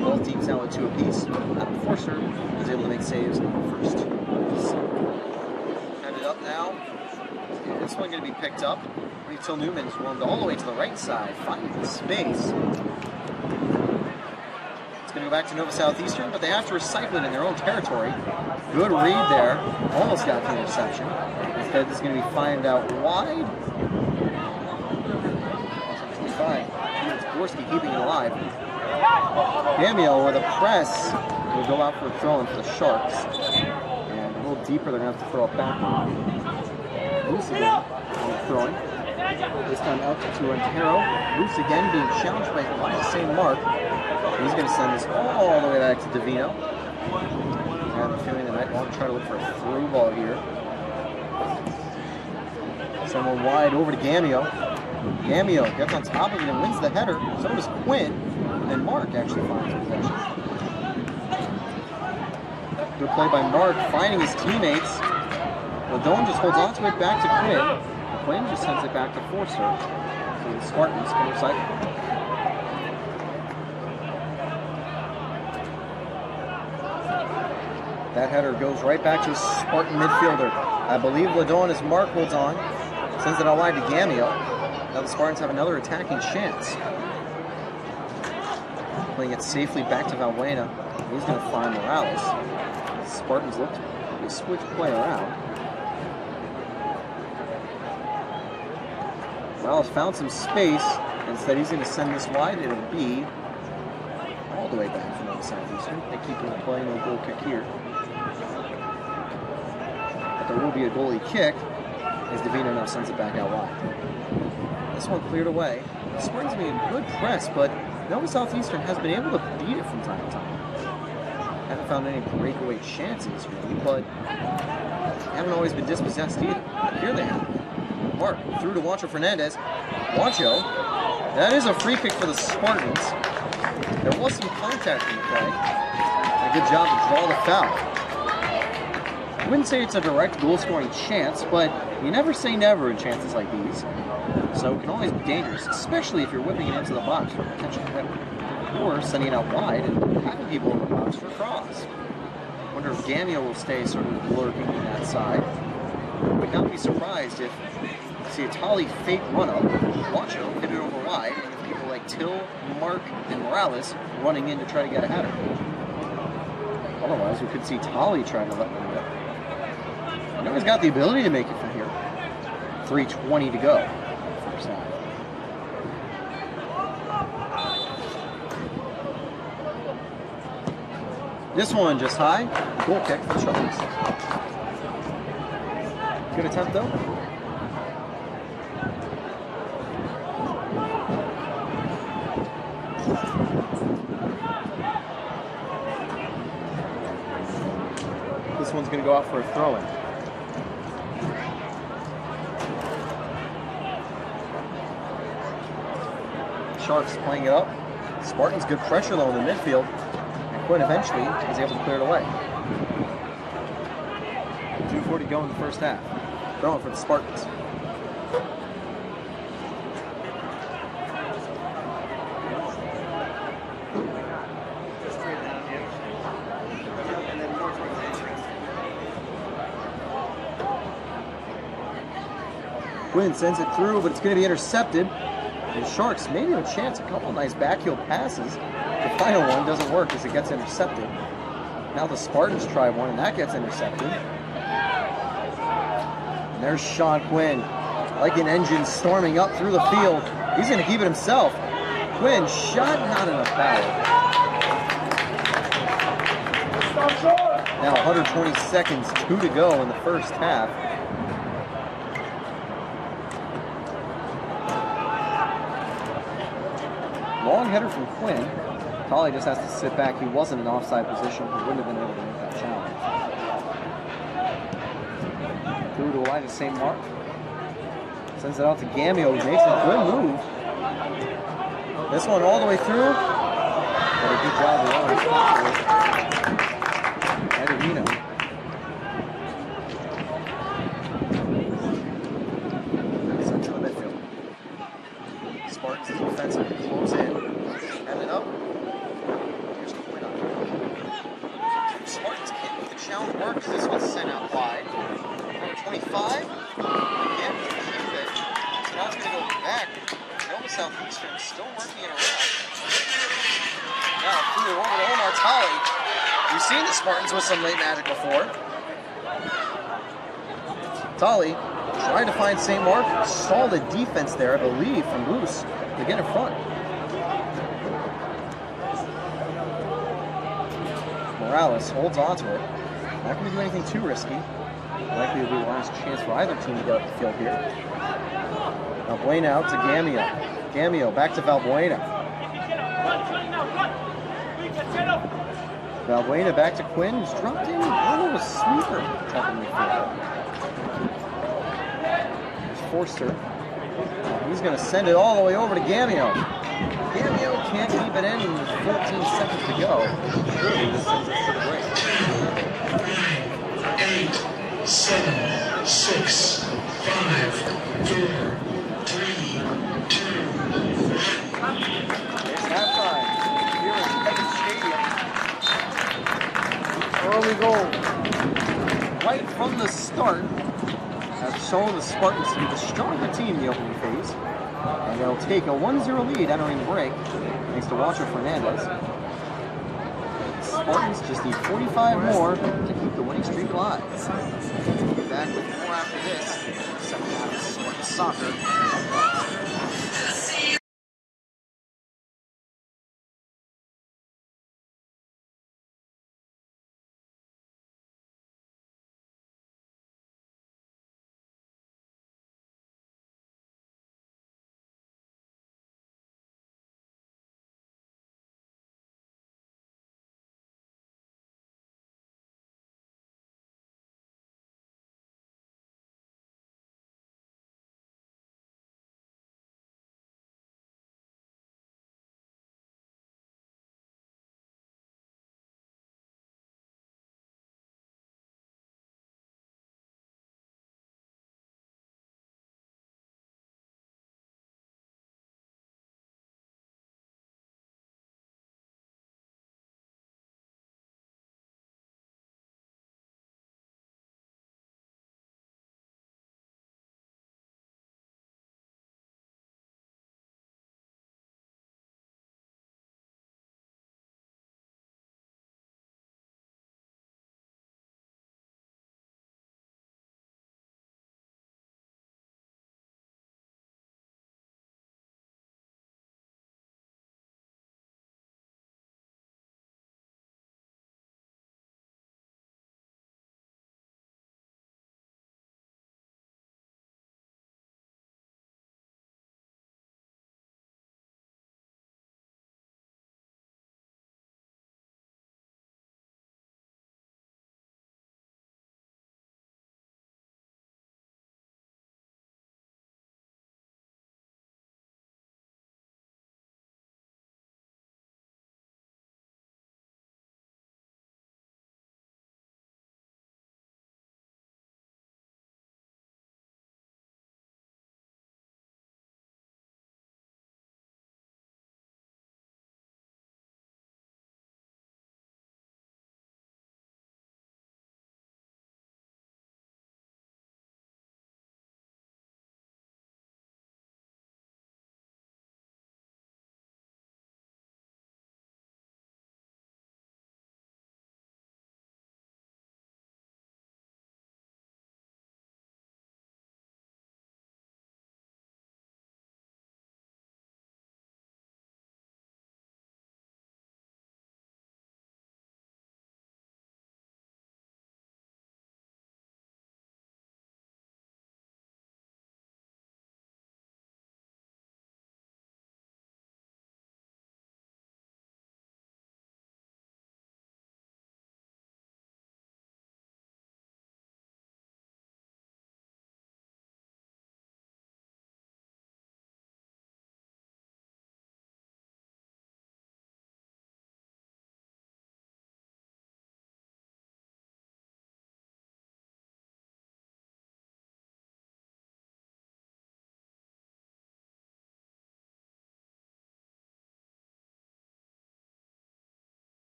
Both teams now at 2 apiece. Adam Forster was able to make saves in the first 2. Headed up now. And this one going to be picked up. Till Newman's roamed all the way to the right side, finding the space. It's going to go back to Nova Southeastern, but they have to recycle it in their own territory. Good read there. Almost got the interception. Instead, this is going to be fined out wide. Fine. Gorski keeping it alive. Gamio with a press will go out for a throw-in for the Sharks. And a little deeper, they're going to have to throw it back. Loose again on the throwing. This time out to Antero. Loose again being challenged by the same Mark. He's going to send this all the way back to Davino. I have a feeling they might want to try to look for a through ball here. Someone wide over to Gamio. Gamio gets on top of it and wins the header. So does Quinn. And Mark actually finds possession. Good play by Mark, finding his teammates. Ladone just holds on to it back to Quinn. Quinn just sends it back to Forster. So the Spartans can recycle. That header goes right back to a Spartan midfielder. I believe Ladone, as Mark holds on, sends it out wide to Gamio. Now the Spartans have another attacking chance. Playing it safely back to Valbuena. He's going to find Morales. The Spartans look to switch play around. Morales found some space. Instead, he's going to send this wide. It'll be all the way back from the Southeastern. They keep the play, no goal kick here. But there will be a goalie kick as Davino now sends it back out wide. This one cleared away. The Spartans made a good press, but Nova Southeastern has been able to beat it from time to time. Haven't found any breakaway chances really, but they haven't always been dispossessed either. Here they have. Mark through to Juancho Fernandez. Juancho, that is a free kick for the Spartans. There was some contact in the play. And a good job to draw the foul. I wouldn't say it's a direct goal-scoring chance, but you never say never in chances like these. So it can always be dangerous, especially if you're whipping it into the box for a potential header. Or sending it out wide and having people in the box for a cross. Wonder if Gamio will stay sort of lurking in that side. Would not be surprised if you see a Tolly fake run-up, Juancho hit it over wide, and with people like Till, Mark, and Morales running in to try to get a header. Otherwise, we could see Tolly trying to let one go. I know he's got the ability to make it from here. 3:20 to go. First half. This one just high. Goal kick for the Sharks. Good attempt though. This one's going to go out for a throw-in. Sharks playing it up. Spartans good pressure though in the midfield. And Quinn eventually is able to clear it away. 2:40 to go in the first half. Throwing for the Spartans. Quinn sends it through, but it's going to be intercepted. The Sharks maybe have a chance. A couple nice backheel passes. The final one doesn't work as it gets intercepted. Now the Spartans try one, and that gets intercepted. And there's Sean Quinn, like an engine storming up through the field. He's going to keep it himself. Quinn shot, not enough power. Now 120 seconds, 2 to go in the first half. Long header from Quinn. Tolly just has to sit back. He wasn't in offside position. He wouldn't have been able to make that challenge. Through to a line of St. Mark. Sends it out to Gamio. He makes a good move. This one all the way through. But a good job of Edwino. Sent to the midfield. Spartans is defensive. Close in. Hand it up. Here's Quinn on it. Spartans can't make the challenge work because this one's sent out wide. Number 25. Can't keep it. So now it's going to go back. Southeastern still working it around. Now through over to Omar Tali. We've seen the Spartans with some late magic before. Tali tried to find St. Mark. Solid defense there, I believe, from Moose to get in front. Morales holds on to it. Not going to do anything too risky. Likely will be the last chance for either team to get up the field here. Now Buena out to Gamio. Gamio back to Valbuena. Valbuena back to Quinn, who's dropped in. Oh, a sweeper. Top of midfield. There's Forster. He's going to send it all the way over to Gamio. Gamio can't keep it in with 14 seconds to go. Surely this sends us to the break. 8, 7, 6, 5, 4, 3, 2, 1. It's halftime here at Pettit Stadium. Early goal right from the start have shown the Spartans to be the stronger team in the opening phase. And they'll take a 1-0 lead entering the break thanks to Watcher Fernandez. Spartans just need 45 more to keep the winning streak alive. We'll be back with more after this. Second half of Spartans soccer.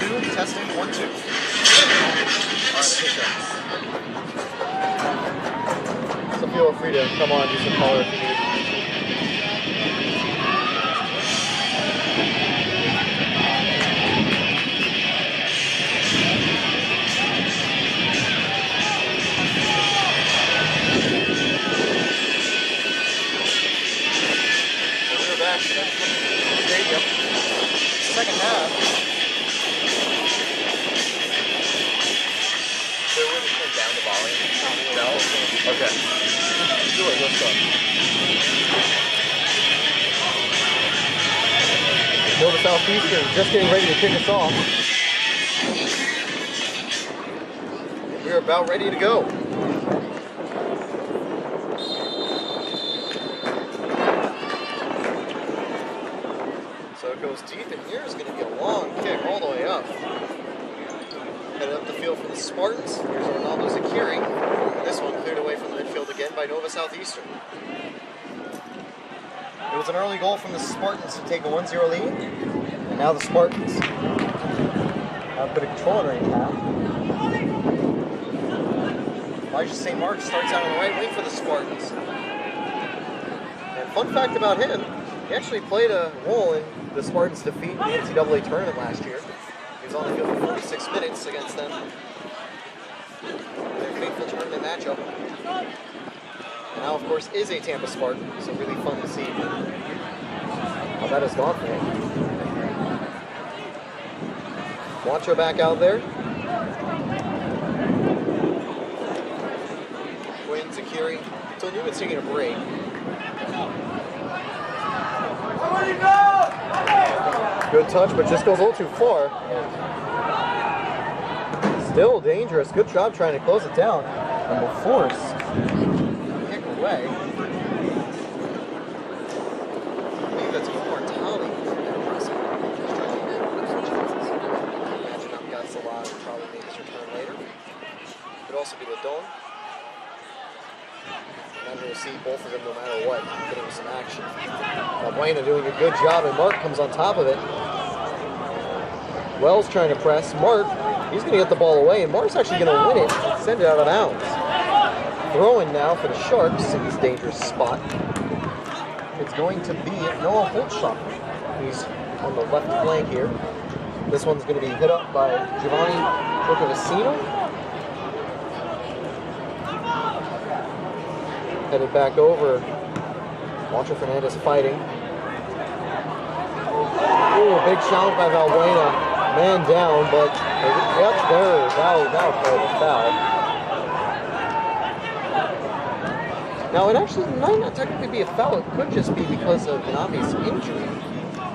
2, testing, 1, 2. Alright, pick up. So feel free to come on, do some color if you need. We're back to the stadium. Second half. So we're just turn down the volume. No? Okay. Do it, let's go. Well, the Southeastern just getting ready to kick us off. We're about ready to go. So it goes deep, and here's going to be a long kick all the way up. Headed up the field for the Spartans. Here's Ronaldo Zakiri. And this one cleared away from the midfield again by Nova Southeastern. It was an early goal from the Spartans to take a 1-0 lead. And now the Spartans have a bit of control in right now. Elijah St. Mark starts out on the right wing for the Spartans. And fun fact about him, he actually played a role in the Spartans' defeat in the NCAA tournament last year. He was on the field for 46 minutes against them in their fateful tournament matchup. And now, of course, is a Tampa Spartan, so really fun to see how that has gone for him. Wancho back out there. Quinn, Zakiri. So Newman's taking a break. Good touch, but just goes a little too far. Still dangerous. Good job trying to close it down. And will force kick away. I believe that's immortality. Imagine I've got Salah and probably make his return later. Could also be Ladon. And we'll see both of them no matter what, getting some action. Buena doing a good job, and Mark comes on top of it. Wells trying to press. Mark, he's going to get the ball away, and Mark's actually going to win it and send it out of bounds. Throwing now for the Sharks in this dangerous spot. It's going to be Noah Holtshop. He's on the left flank here. This one's going to be hit up by Giovanni Procavicino. Headed back over. Walter Fernandez fighting. Ooh, big challenge by Valbuena. Man down, but yep, there. That'll play the foul. Now, it actually might not technically be a foul. It could just be because of an obvious injury.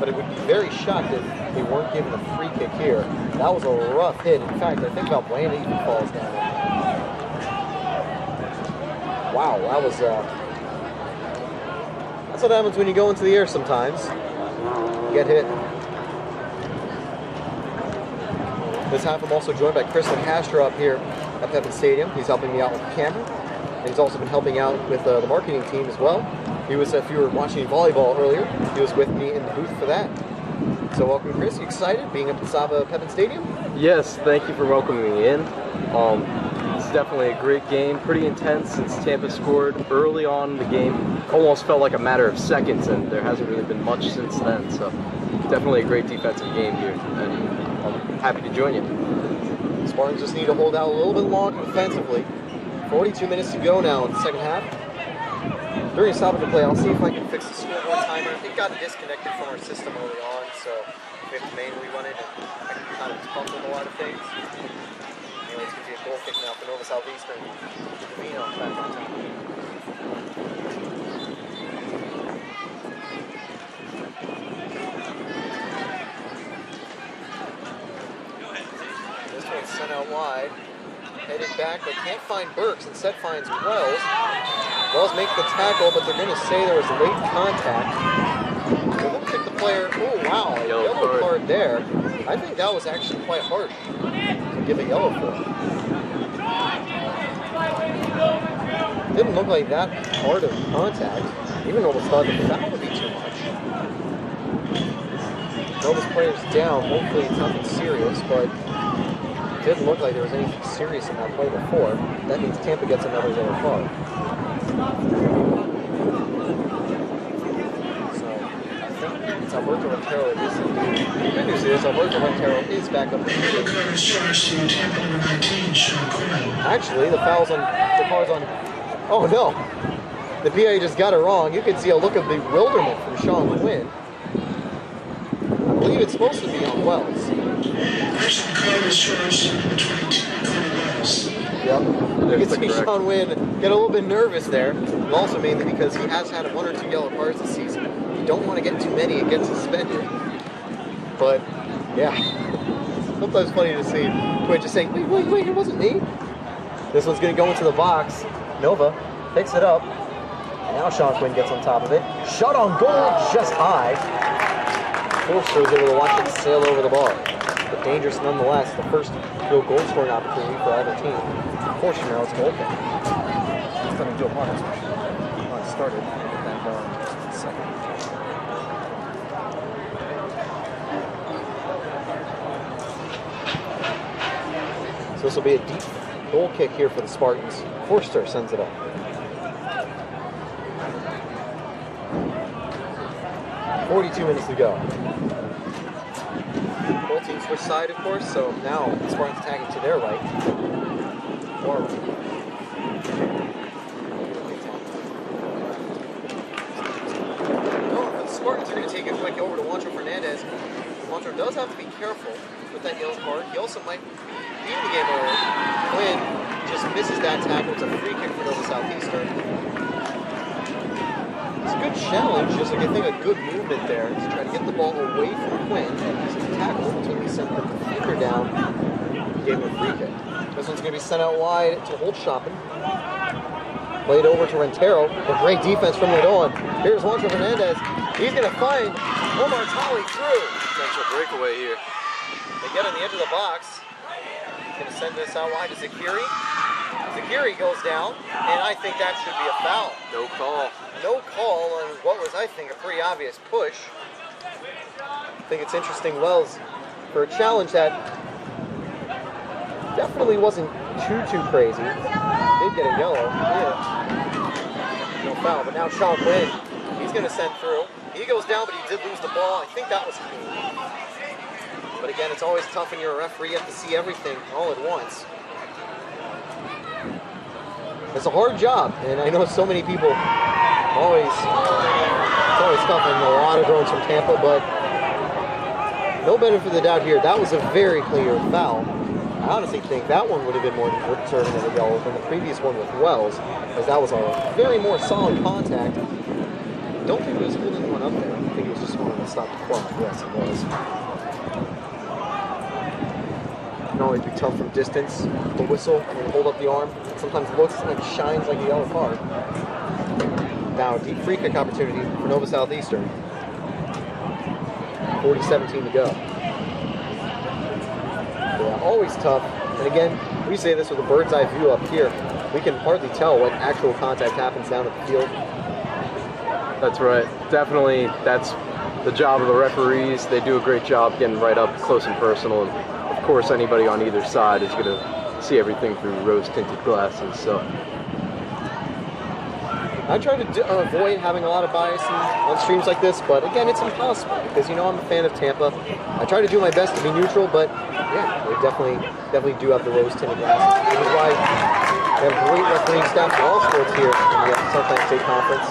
But it would be very shocked if they weren't given a free kick here. That was a rough hit. In fact, I think Valbuena even falls down. Wow, that was, that's what happens when you go into the air sometimes. You get hit. This half I'm also joined by Chris LaCastro up here at Pepin Stadium. He's helping me out with the camera. And he's also been helping out with the marketing team as well. He was, if you were watching volleyball earlier, he was with me in the booth for that. So welcome, Chris. You excited being up at Saba Pepin Stadium? Yes, thank you for welcoming me in. It's definitely a great game, pretty intense since Tampa scored early on in the game. Almost felt like a matter of seconds, and there hasn't really been much since then. So definitely a great defensive game here, and I'm happy to join you. Spartans just need to hold out a little bit longer defensively. 42 minutes to go now in the second half. During a stop of the play, I'll see if I can fix the scoreboard timer. It got disconnected from our system early on, so we have to manually run it, and I can kind of bump with a lot of things. Anyway, it's going to be a goal kick now for Nova Southeastern. Davino back on top. This one's sent out wide. Headed back, but can't find Burks. Instead finds Wells. Wells makes the tackle, but they're going to say there was late contact. They're going to pick the player. Oh, wow, a yellow card there. I think that was actually quite hard to give a yellow for. Didn't look like that hard of contact. Even almost thought the foul would be too much. Nova's players down. Hopefully it's nothing serious, but it didn't look like there was anything serious in that play before. That means Tampa gets another yellow card. So I think it's Alberto Montero. The good news is Alberto Montero is back up. Actually, the foul's on the car's on. Oh no! The PA just got it wrong. You can see a look of bewilderment from Sean Quinn. I believe it's supposed to be on Wells. Yep. You can see Sean Quinn get a little bit nervous there. Also mainly because he has had 1 or 2 yellow cards this season. You don't want to get too many and get suspended. But yeah, sometimes funny to see Quinn just saying, wait, it wasn't me. This one's going to go into the box. Nova picks it up. Now Sean Quinn gets on top of it. Shot on goal, just high. Forster was able to watch it sail over the bar. But dangerous nonetheless. The first real goal scoring opportunity for either team. Forster now is goal kick. It's going to do a part, especially when it started. Get that bar in just a second. So this will be a deep goal kick here for the Spartans. Forster sends it up. 42 minutes to go. Both teams switch side, of course, so now the Spartans attacking to their right. Or right. Oh, the Spartans are going to take it quick over to Juancho Fernandez. Juancho does have to be careful with that yellow card. He also might be in the game early. Quinn just misses that tackle. It's a free kick for Nova Southeastern. It's a good challenge, just like I think a good movement there to try to get the ball away from Quinn. It's a tackle until he sent the defender down and gave him a free kick. This one's going to be sent out wide to Holtzschoppen. Played over to Rentero. A great defense from Ledon. Here's Juancho Fernandez. He's going to find Omar Talley through. Potential breakaway here. They get on the edge of the box. He's going to send this out wide to Zakiri. Zakiri goes down, and I think that should be a foul. No call. No call on what was, I think, a pretty obvious push. I think it's interesting, Wells, for a challenge that definitely wasn't too crazy. Did get a yellow. Yeah. No foul, but now Sean Quinn, he's going to send through. He goes down, but he did lose the ball. I think that was clean. But again, it's always tough when you're a referee. You have to see everything all at once. It's a hard job, and I know so many people it's always tough, and a lot of drones from Tampa, but no benefit of the doubt here. That was a very clear foul. I honestly think that one would have been more deserving of a yellow than the previous one with Wells, as that was a very more solid contact. Don't think it was holding one up there. I think it was just wanting to stop the clock. Yes, it was. It can always be tough from distance. The whistle, when you hold up the arm, it sometimes looks and shines like a yellow card. Now, a deep free kick opportunity for Nova Southeastern. 40-17 to go. Yeah, always tough. And again, we say this with a bird's eye view up here. We can hardly tell what actual contact happens down at the field. That's right. Definitely, that's the job of the referees. They do a great job getting right up close and personal. And of course, anybody on either side is going to see everything through rose-tinted glasses. So I try to avoid having a lot of bias on streams like this, but again, it's impossible because, you know, I'm a fan of Tampa. I try to do my best to be neutral, but yeah, they definitely do have the rose-tinted glasses. Which is why they have great refereeing staff for all sports here in the Southland State Conference.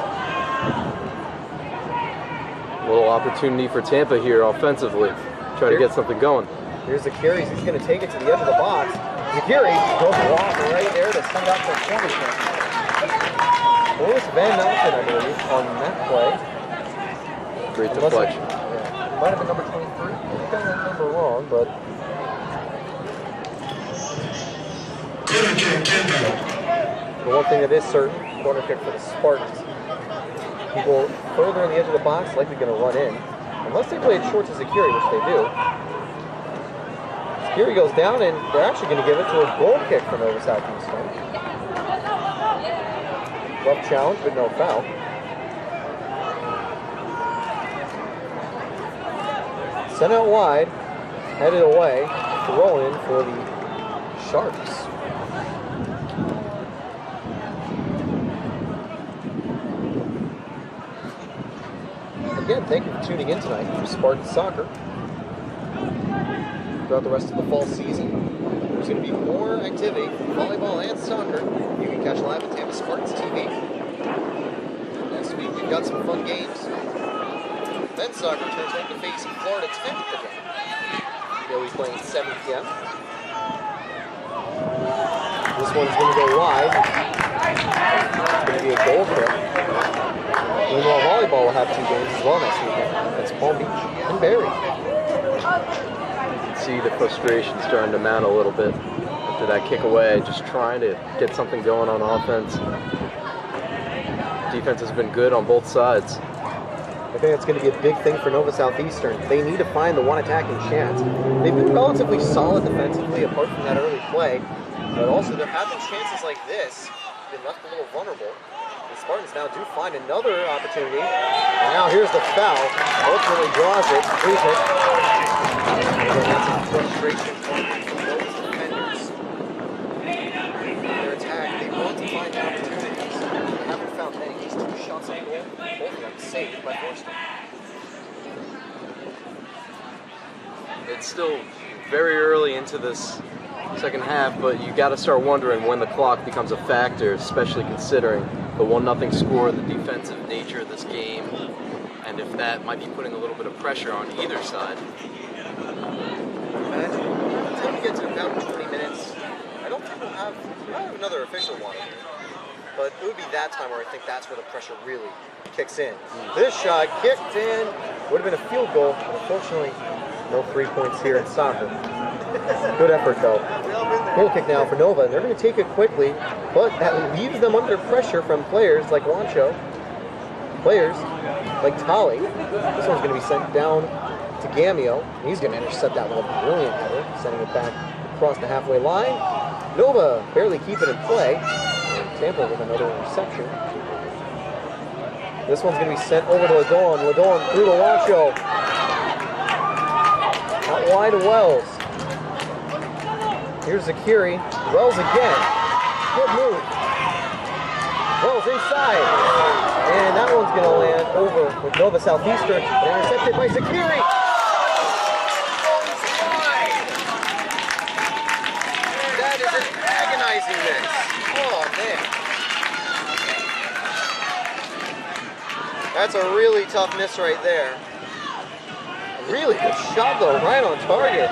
a little opportunity for Tampa here offensively. Try to get something going. Here's Zakiri. He's going to take it to the edge of the box. Zakiri goes off right there to send it out for a corner kick. What was Van Melton, I believe, on that play? Great deflection. Yeah. Might have been number 23. I think I got that number wrong, but... The one thing that is certain, corner kick for the Spartans. People further on the edge of the box likely going to run in. Unless they play it short to Zakiri, which they do. Zakiri goes down, and they're actually going to give it to a goal kick for Nova Southeastern. Rough challenge, but no foul. Sent out wide, headed away, throw in for the Sharks. Again, thank you for tuning in tonight for Spartans Soccer. Throughout the rest of the fall season, there's going to be more activity, volleyball and soccer. You can catch live on Tampa Spartans TV. Next week, we've got some fun games. Men's soccer turns home to face Florida Tampa again. They'll be playing at 7 p.m. This one's going to go wide. It's going to be a goal kick. Meanwhile, volleyball will have 2 games as well next weekend. It's Palm Beach and Barrie. You can see the frustration starting to mount a little bit after that kick away, just trying to get something going on offense. Defense has been good on both sides. I think that's going to be a big thing for Nova Southeastern. They need to find the one attacking chance. They've been relatively solid defensively apart from that early play, but also there have been chances like this. Been left a little vulnerable. The Spartans now do find another opportunity. And now here's the foul. Ultimately draws it. Free kick. That's some frustration from Nova's defenders. Their attack, they want to find opportunities. They haven't found many. These 2 shots on goal, both of them saved by Forston. It's still very early into this second half, but you got to start wondering when the clock becomes a factor, especially considering the 1-0 score, the defensive nature of this game, and if that might be putting a little bit of pressure on either side. Until we get to about 20 minutes, I don't think we'll have another official one. But it would be that time where I think that's where the pressure really kicks in. This shot kicked in, would have been a field goal, but unfortunately, no 3 points here in soccer. Good effort though. Goal kick now for Nova, and they're going to take it quickly, but that leaves them under pressure from players like Wancho, players like Tolly. This one's going to be sent down to Gamio. He's going to intercept that with a brilliant header, sending it back across the halfway line. Nova barely keep it in play, and Tampa with another interception. This one's going to be sent over to Ladon. Ladon through to Wancho. Out wide to Wells. Here's Zakiri. Wells again. Good move. Wells inside. And that one's going to land over with Nova Southeastern. And intercepted by Zakiri. That is an agonizing miss. Oh, man. That's a really tough miss right there. Really good shot though, right on target.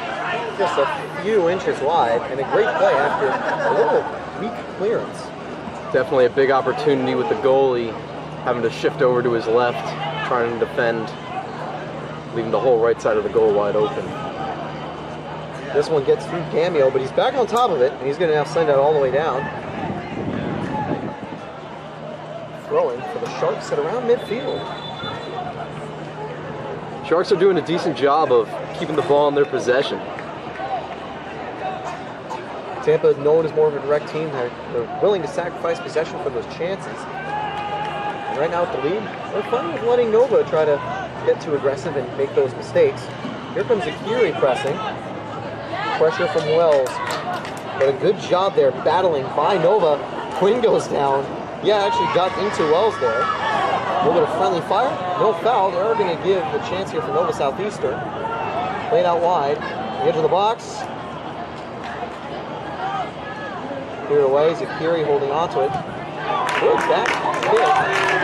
Just a few inches wide, and a great play after a little weak clearance. Definitely a big opportunity with the goalie having to shift over to his left, trying to defend, leaving the whole right side of the goal wide open. This one gets through Gamio, but he's back on top of it, and he's going to now send it all the way down. Throwing for the Sharks at around midfield. Sharks are doing a decent job of keeping the ball in their possession. Tampa is known as more of a direct team. They're willing to sacrifice possession for those chances. And right now with the lead, they're fine with letting Nova try to get too aggressive and make those mistakes. Here comes Akiri pressing. Pressure from Wells. But a good job there battling by Nova. Quinn goes down. Yeah, actually got into Wells there. A little bit of friendly fire. No foul. They are going to give the chance here for Nova Southeastern. Played out wide. The edge of the box. Cleared away. Zakiri holding onto it. Good back kick.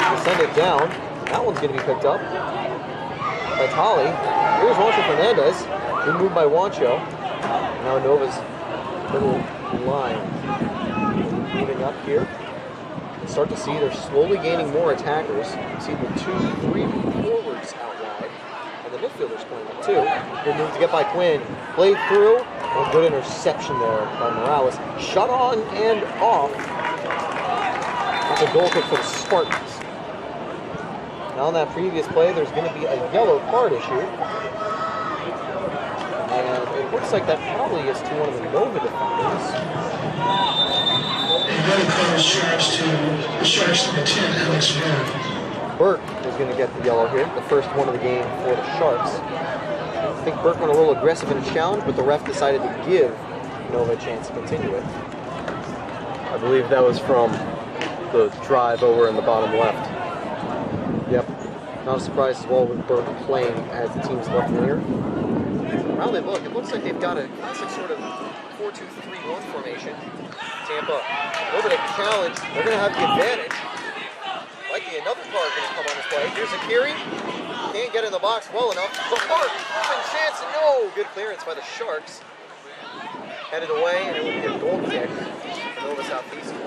They send it down. That one's going to be picked up by Tolly. Here's Wancho Fernandez. Good move by Wancho. Now Nova's little line moving up here. Start to see they're slowly gaining more attackers. You see the 2-3 forwards out wide, and the midfielders playing up too. Good move to get by Quinn. Played through, and good interception there by Morales. Shot on and off. That's a goal kick for the Spartans. Now on that previous play, there's going to be a yellow card issued. And it looks like that probably is to one of the Nova defenders. The Sharks number 10, Alex Burke. Burke is going to get the yellow here, the first one of the game for the Sharks. I think Burke went a little aggressive in a challenge, but the ref decided to give Nova a chance to continue it. I believe that was from the drive over in the bottom left. Yep. Not a surprise as well with Burke playing as the team's left winger. Now they look, it looks like they've got a classic sort of 4-2-3-1 formation. Tampa, a little bit of challenge. They're going to have the advantage. Likely another card going to come on this play. Here's Akiri. Can't get in the box well enough. But Burke, open chance, no! Good clearance by the Sharks. Headed away, and it will be a goal kick for Nova Southeastern.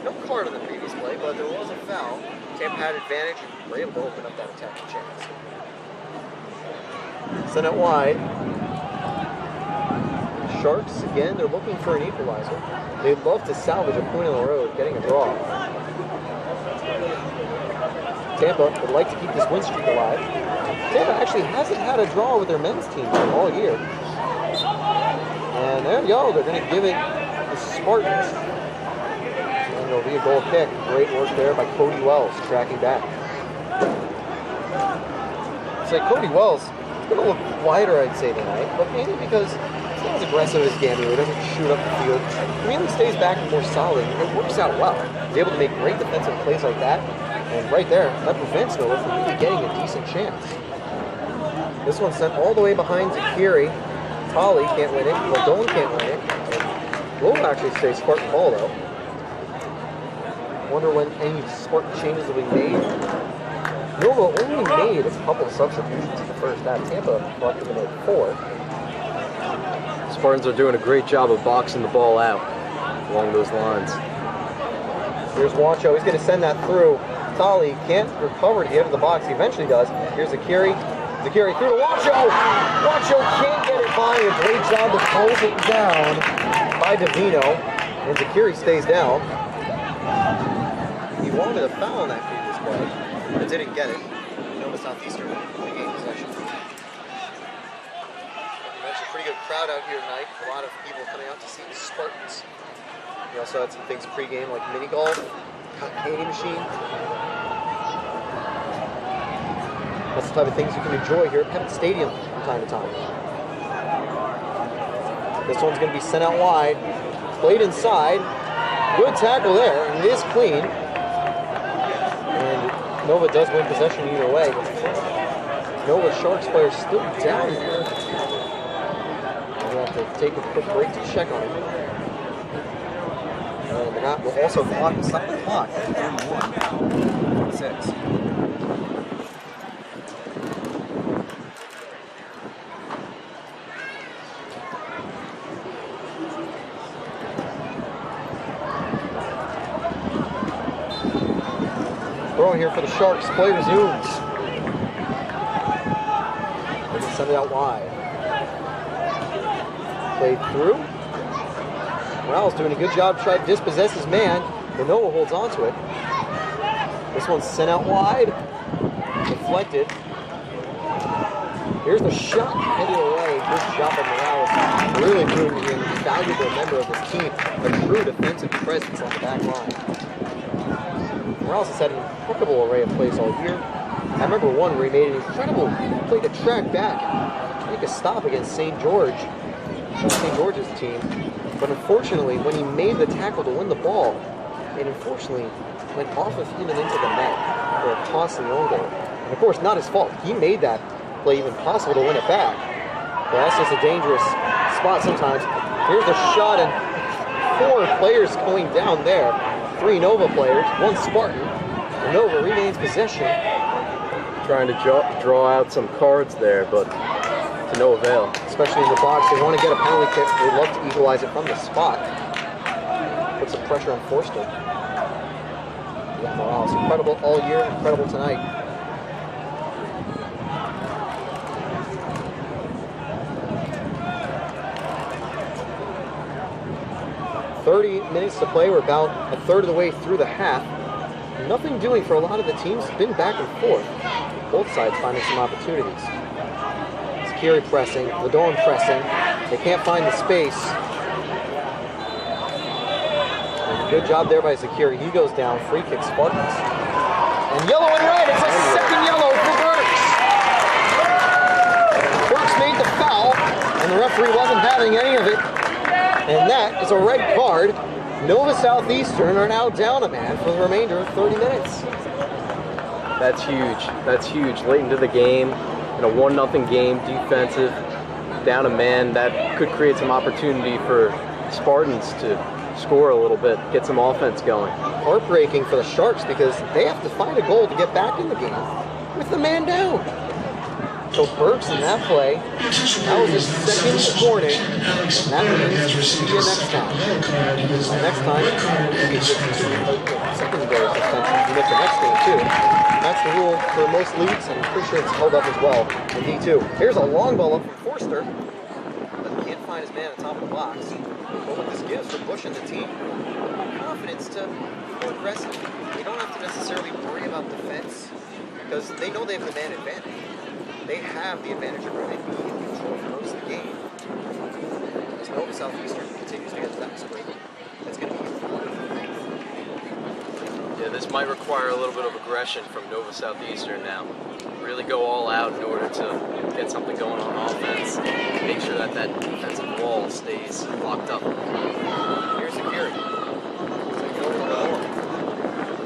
No card on the previous play, but there was a foul. Tampa had advantage and were able to open up that attacking chance. Send it wide. Sharks, again, they're looking for an equalizer. They'd love to salvage a point on the road, getting a draw. Tampa would like to keep this win streak alive. Tampa actually hasn't had a draw with their men's team all year. And there you go, they're going to give it the Spartans. And it'll be a goal kick. Great work there by Cody Wells, tracking back. So Cody Wells is going to look quieter, I'd say, tonight, but maybe because he's not as aggressive as Gamio. He doesn't shoot up the field. He really stays back and more solid. It works out well. He's able to make great defensive plays like that. And right there, that prevents Nova from really getting a decent chance. This one's sent all the way behind Zakiri. Tolly can't win it. Ladone can't win it. Will actually stay Spartan ball, though. Wonder when any Spartan changes will be made. Nova only made a couple of substitutions in the first half. Tampa left them at 4. Spartans are doing a great job of boxing the ball out along those lines. Here's Wancho. He's going to send that through. Tolly can't recover to get into the box. He eventually does. Here's Zakiri. Zakiri through to Wancho. Wancho can't get it by. A great job to close it down by Davino. And Zakiri stays down. He wanted a foul on that previous play, but didn't get it. Nova Southeastern regained possession. That's a pretty good crowd out here tonight. A lot of people coming out to see the Spartans. We also had some things pregame like mini golf, candy machine. That's the type of things you can enjoy here at Pepin Stadium from time to time. This one's going to be sent out wide, played inside. Good tackle there, and it is clean. And Nova does win possession either way. Nova Sharks players still down here. We'll have to take a quick break to check on it. And the guy will also stop the clock at 31-6. Throwing here for the Sharks. Play resumes. They can send it out wide. Played through. Morales doing a good job to try to dispossess his man. Manoa holds on to it. This one's sent out wide. Deflected. Here's the shot headed away. Good shot by Morales. Really proving to be a valuable member of this team. A true defensive presence on the back line. Morales has had an incredible array of plays all year. I remember one where he made an incredible play to track back, make a stop against St. George's team. But unfortunately, when he made the tackle to win the ball, it unfortunately went off of him and into the net for a costly own goal. And of course, not his fault. He made that play even possible to win it back. But that's just a dangerous spot sometimes. Here's a shot, and 4 players going down there. 3 Nova players, 1 Spartan. And Nova remains possession. Trying to draw out some cards there, but to no avail. Especially in the box, they want to get a penalty kick. They'd love to equalize it from the spot. Put some pressure on Forster. Yeah, Morales, incredible all year, incredible tonight. "30 minutes to play. We're about a third of the way through the half. Nothing doing for a lot of the teams. Been back and forth. Both sides finding some opportunities. Zakiri pressing, Ladon pressing. They can't find the space. And good job there by Zakiri. He goes down. Free kick Spartans. And yellow and red. It's a second yellow for Burks. referee wasn't having any of it. And that is a red card. Nova Southeastern are now down a man for the remainder of 30 minutes. That's huge. That's huge. Late into the game, in a 1-0 game, defensive, down a man, that could create some opportunity for Spartans to score a little bit, get some offense going. Heartbreaking for the Sharks because they have to find a goal to get back in the game with the man down. So Burks in that play, that was his second warning, and that means see you next time. And next time, you get secondary suspension, you miss the next game too. That's the rule for most leagues, and I'm pretty sure it's held up as well in D2. Here's a long ball up from Forster, but he can't find his man on top of the box. But what this gives for Bush and the team, confidence to be more aggressive. They don't have to necessarily worry about defense, because they know they have the man advantage. They have the advantage of really being in control for most of the game. As Nova Southeastern continues to get to that screen, that's going to be huge. Yeah, this might require a little bit of aggression from Nova Southeastern now. Really go all out in order to get something going on offense. Make sure that that defensive wall stays locked up. Here's the carry.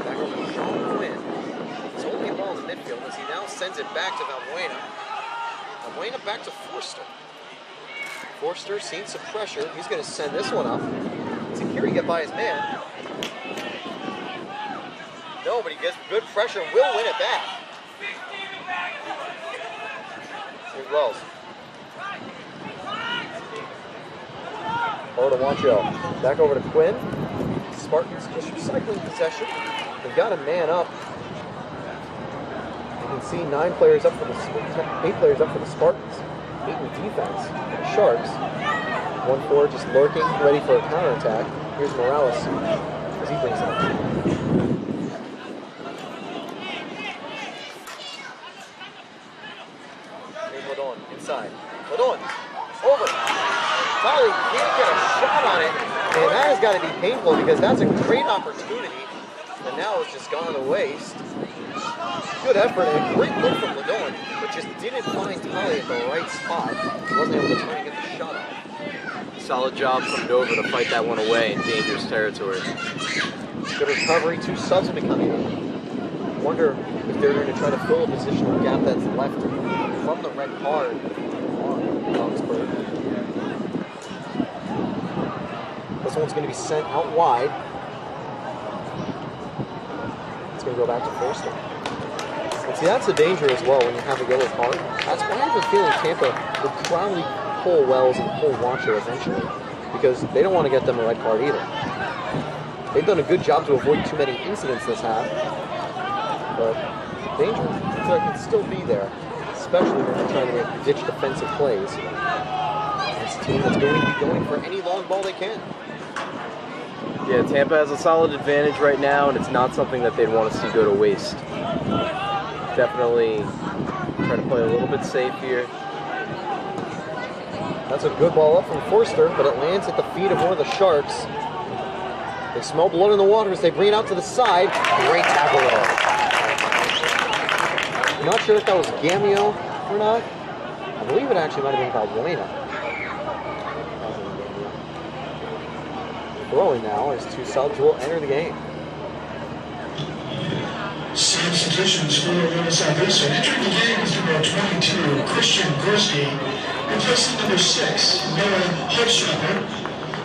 Back over to Sean Quinn. He's holding the ball in the midfield as he now sends it back to Valbuena. Valbuena back to Forster. Forster seeing some pressure. He's going to send this one up. Takiri get by his man. No, but he gets good pressure and will win it back. Here's Wells. Over to Wancho. Back over to Quinn. Spartans just recycling possession. They've got a man up. You can see 8 players up for the Spartans. 8 in defense. The Sharks. 1-4 just lurking, ready for a counterattack. Here's Morales as he brings it up. Inside. Ladon, over. Molly can't get a shot on it, and that has got to be painful because that's a great opportunity, and now it's just gone to waste. Good effort and a great look from Ladon, but just didn't find Tali at the right spot. He wasn't able to try and get the shot off. Solid job from Nova to fight that one away in dangerous territory. Good recovery. 2 subs will be coming in. Wonder if they're going to try to fill a positional gap that's left from the red card on Augsburg. This one's going to be sent out wide. It's going to go back to Forster. And see, that's the danger as well when you have a yellow card. That's why I've been feeling Tampa would probably pull Wells and pull Wancho eventually, because they don't want to get them a red card either. They've done a good job to avoid too many incidents this half, but danger can still be there, especially when they're trying to make ditch defensive plays. It's a team that's going to be going for any long ball they can. Yeah, Tampa has a solid advantage right now, and it's not something that they'd want to see go to waste. Definitely try to play a little bit safe here. That's a good ball up from Forster, but it lands at the feet of one of the Sharks. They smell blood in the water as they bring it out to the side. Great tackle there. I'm not sure if that was Gamio or not. I believe it actually might have been Valbuena. Throwing now as 2 subs will enter the game. Substitutions for Nova Southeastern. Entering the game is number 22, Christian Gorski, replacing number 6, Noah Hutschnapper.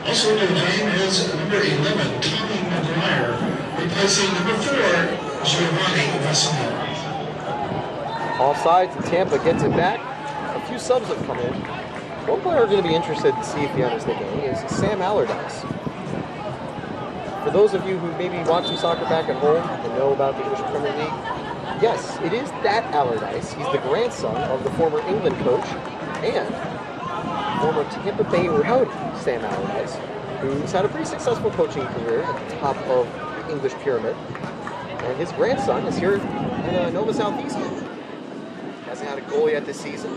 Also into the game is number 11, Tommy McGuire, replacing number 4, Giovanni Vassino. Offsides, and Tampa gets it back. A few subs have come in. One player we're going to be interested to see if he enters the game is Sam Allardyce. For those of you who maybe watch some soccer back at home and know about the English Premier League, yes, it is that Allardyce. He's the grandson of the former England coach and former Tampa Bay Rowdy Sam Allardyce, who's had a pretty successful coaching career at the top of the English pyramid. And his grandson is here at Nova Southeastern. Hasn't had a goal yet this season.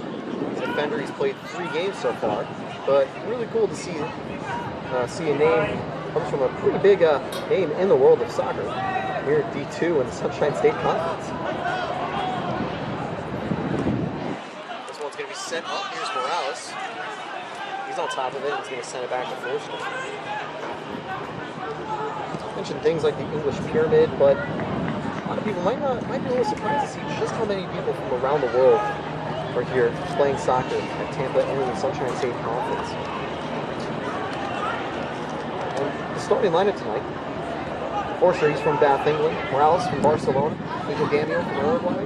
He's a defender. He's played 3 games so far, but really cool to see a name comes from a pretty big name in the world of soccer here at D2 in the Sunshine State Conference. This one's going to be sent up. Here's Morales. on top of it. He's going to send it back to Forster. Mentioned things like the English pyramid, but a lot of people might be a little surprised to see just how many people from around the world are here playing soccer at Tampa and in the Sunshine State Conference. And the starting lineup tonight: Forster, he's from Bath, England; Morales from Barcelona; Nico Gamio from Uruguay;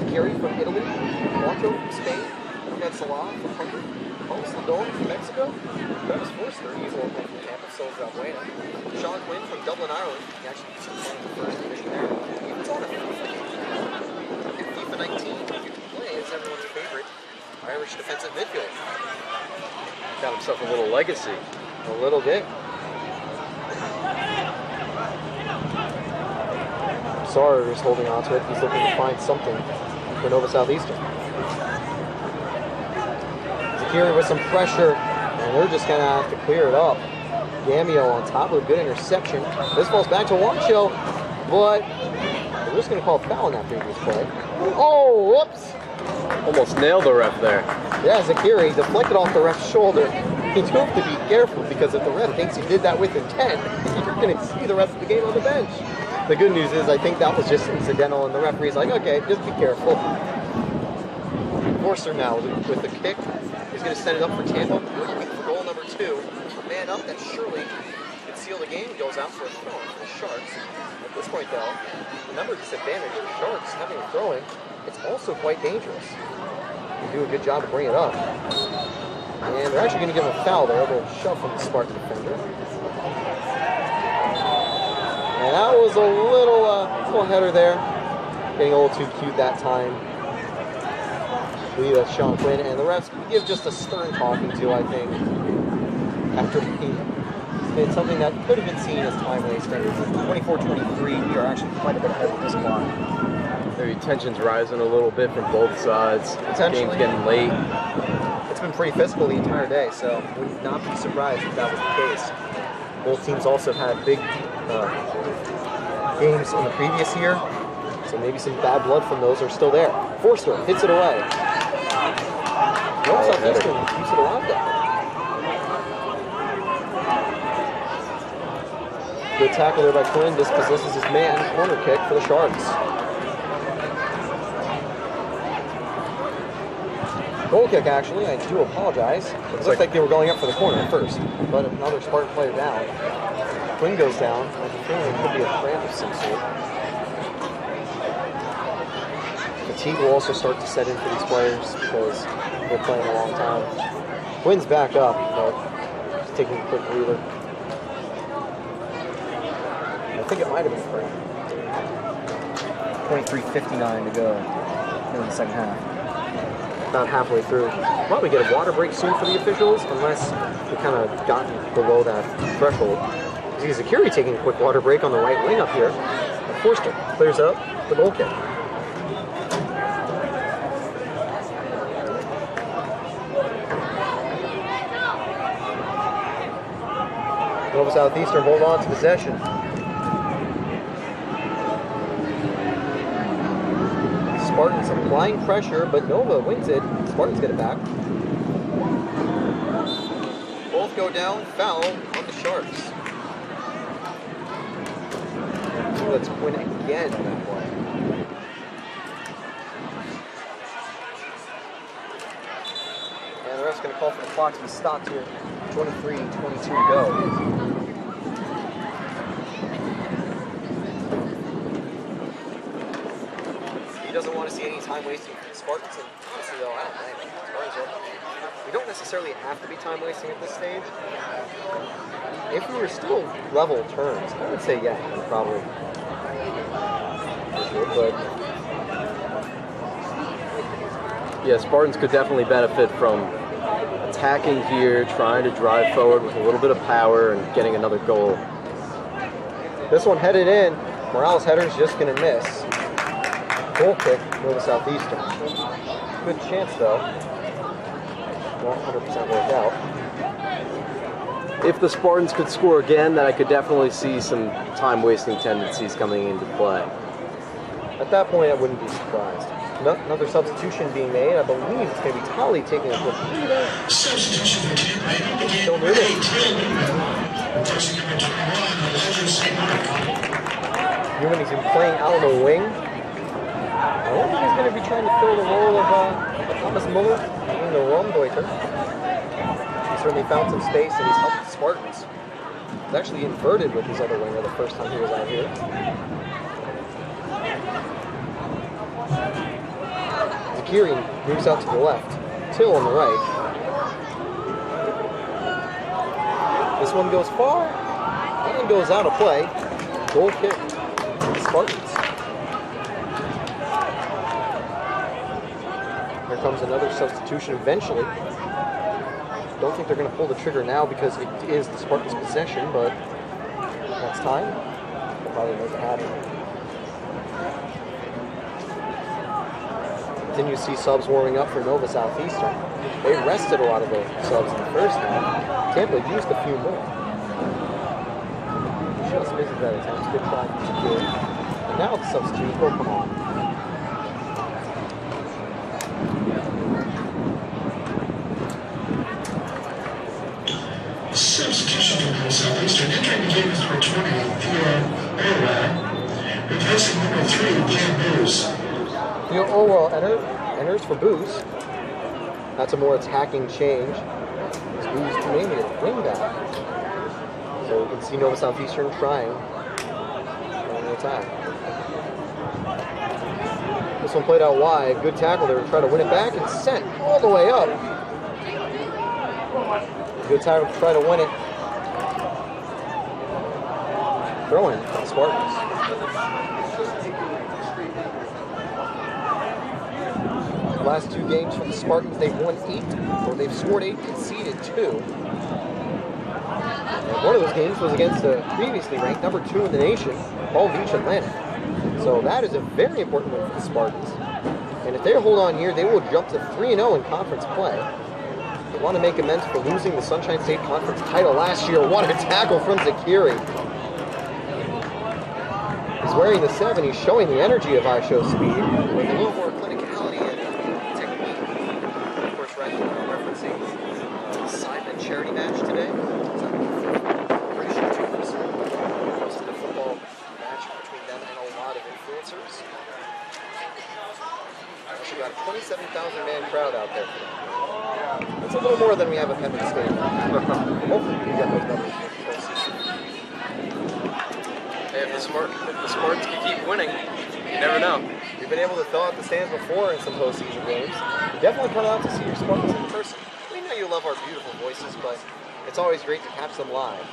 Zakiri from Italy; Monto from Spain; Ahmed Salah from Hungary; Carlos Ladon from Mexico; Travis Forster, he's local from Tampa, so is Valbuena; Sean Quinn from Dublin, Ireland. He actually used to play in the first division there. He's on a FIFA 19 you can play as everyone's favorite Irish defensive midfielder. Got himself a little legacy. A little bit. Sarr is holding on to it. He's looking to find something for Nova Southeastern. Zakiri with some pressure, and they're just going to have to clear it up. Gamio on top of a good interception. This falls back to Wancho, but they're just going to call a foul in that previous play. Oh, whoops! Almost nailed the ref there. Yeah, Zakiri deflected off the ref's shoulder. You do have to be careful, because if the ref thinks he did that with intent, you're going to see the rest of the game on the bench. The good news is I think that was just incidental, and the referee's like, okay, just be careful. Forster now with the kick. He's going to send it up for Tampa. Looking for goal number 2. A man up that surely could seal the game. Goes out for a throw for the Sharks. At this point, though, the number disadvantage of the Sharks having a throw-in, it's also quite dangerous. They do a good job to bring it up. And they're actually going to give him a foul there. A little shove from the Spartan defender. And that was a little header there. Getting a little too cute that time. I believe that's Sean Quinn. And the refs give just a stern talking to, I think, after he did something that could have been seen as time wasting. 24-23, we are actually quite a bit ahead of this clock. Maybe tension's rising a little bit from both sides. Game's getting late. It's been pretty physical the entire day, so would not be surprised if that was the case. Both teams also have had big games in the previous year, so maybe some bad blood from those are still there. Forster hits it away. North Southeastern keeps it alive though. Good tackle there by Quinn. Dispossesses his man. Corner kick for the Sharks. Goal kick, actually. I do apologize. It looked like they were going up for the corner at first, but another Spartan player down. Quinn goes down. I have a feeling it could be a cramp of some sort. Fatigue will also start to set in for these players because they're playing a long time. Quinn's back up, but he's taking a quick breather. I think it might have been a cramp. 23:59 to go in the second half. About halfway through. Probably get a water break soon for the officials, unless we kind of gotten below that threshold. You see Zakiri taking a quick water break on the right wing up here. Forster clears up the goal kick. Nova Southeastern hold on to possession. Spartans applying pressure, but Nova wins it. Spartans get it back. Both go down, foul on the Sharks. Let's win again on that play. And the ref's going to call for the clock to be stopped here. 23-22 to go. He doesn't want to see any time wasting for the Spartans, and honestly though, I don't think we don't necessarily have to be time wasting at this stage. If we were still level terms, I would say yeah, probably. But yeah, Spartans could definitely benefit from attacking here, trying to drive forward with a little bit of power and getting another goal. This one headed in. Morales' header's just going to miss. Goal kick, Nova Southeastern. Good chance though. Won't 100% work out. If the Spartans could score again, then I could definitely see some time-wasting tendencies coming into play. At that point, I wouldn't be surprised. Another substitution being made. I believe it's going to be Tolly taking a quick lead. Substitution for Tampa. Still moving. Replacing number 21, Elijah St. Mark. Newman, he's been playing out on the wing. I don't think he's going to be trying to fill the role of Thomas Muller being the Raumdeuter. He certainly found some space and he's helped the Spartans. He's actually inverted with his other winger the first time he was out here. Zakiri moves out to the left. Till on the right. This one goes far. That one goes out of play. Goal kick for the Spartans. Here comes another substitution eventually. Don't think they're going to pull the trigger now because it is the Spartans' possession, but next time, they'll probably make it happen. Then you see subs warming up for Nova Southeastern. They rested a lot of the subs in the first half. Tampa used a few more. Just missed that attempt. Good try from Zakiri. And now the substitutes will come on. Substitution for Southeastern. Entering the game is number 20, Theo Orwell. Replacing number 3, Cam Booze. Theo Orwell enters for Booze. That's a more attacking change. Booze mainly a wing back. So you can see Nova Southeastern trying on the attack. This one played out wide. Good tackle there to try to win it back and sent all the way up. Good tackle to try to win it. Throw in for the Spartans. The last two games for the Spartans, they've won 8, or they've scored 8, conceded 2. And one of those games was against the previously ranked number 2 in the nation, Palm Beach Atlantic. So that is a very important win for the Spartans. And if they hold on here, they will jump to 3-0 in conference play. They want to make amends for losing the Sunshine State Conference title last year. What a tackle from Zakiri. He's wearing the 7. He's showing the energy of I-Show speed with a little more clinicality and technique. Of course, referencing the Simon charity match today. Pretty sure it was hosted a football match between them and a lot of influencers. Actually got a 27,000 man crowd out there today. It's a little more than we have at Penn State. Hopefully we can get those numbers. Hey, if the Spartans can keep winning, you never know. We've been able to fill out the stands before in some postseason games. You definitely come out to see your Spartans in person. We know you love our beautiful voices, but it's always great to catch them live.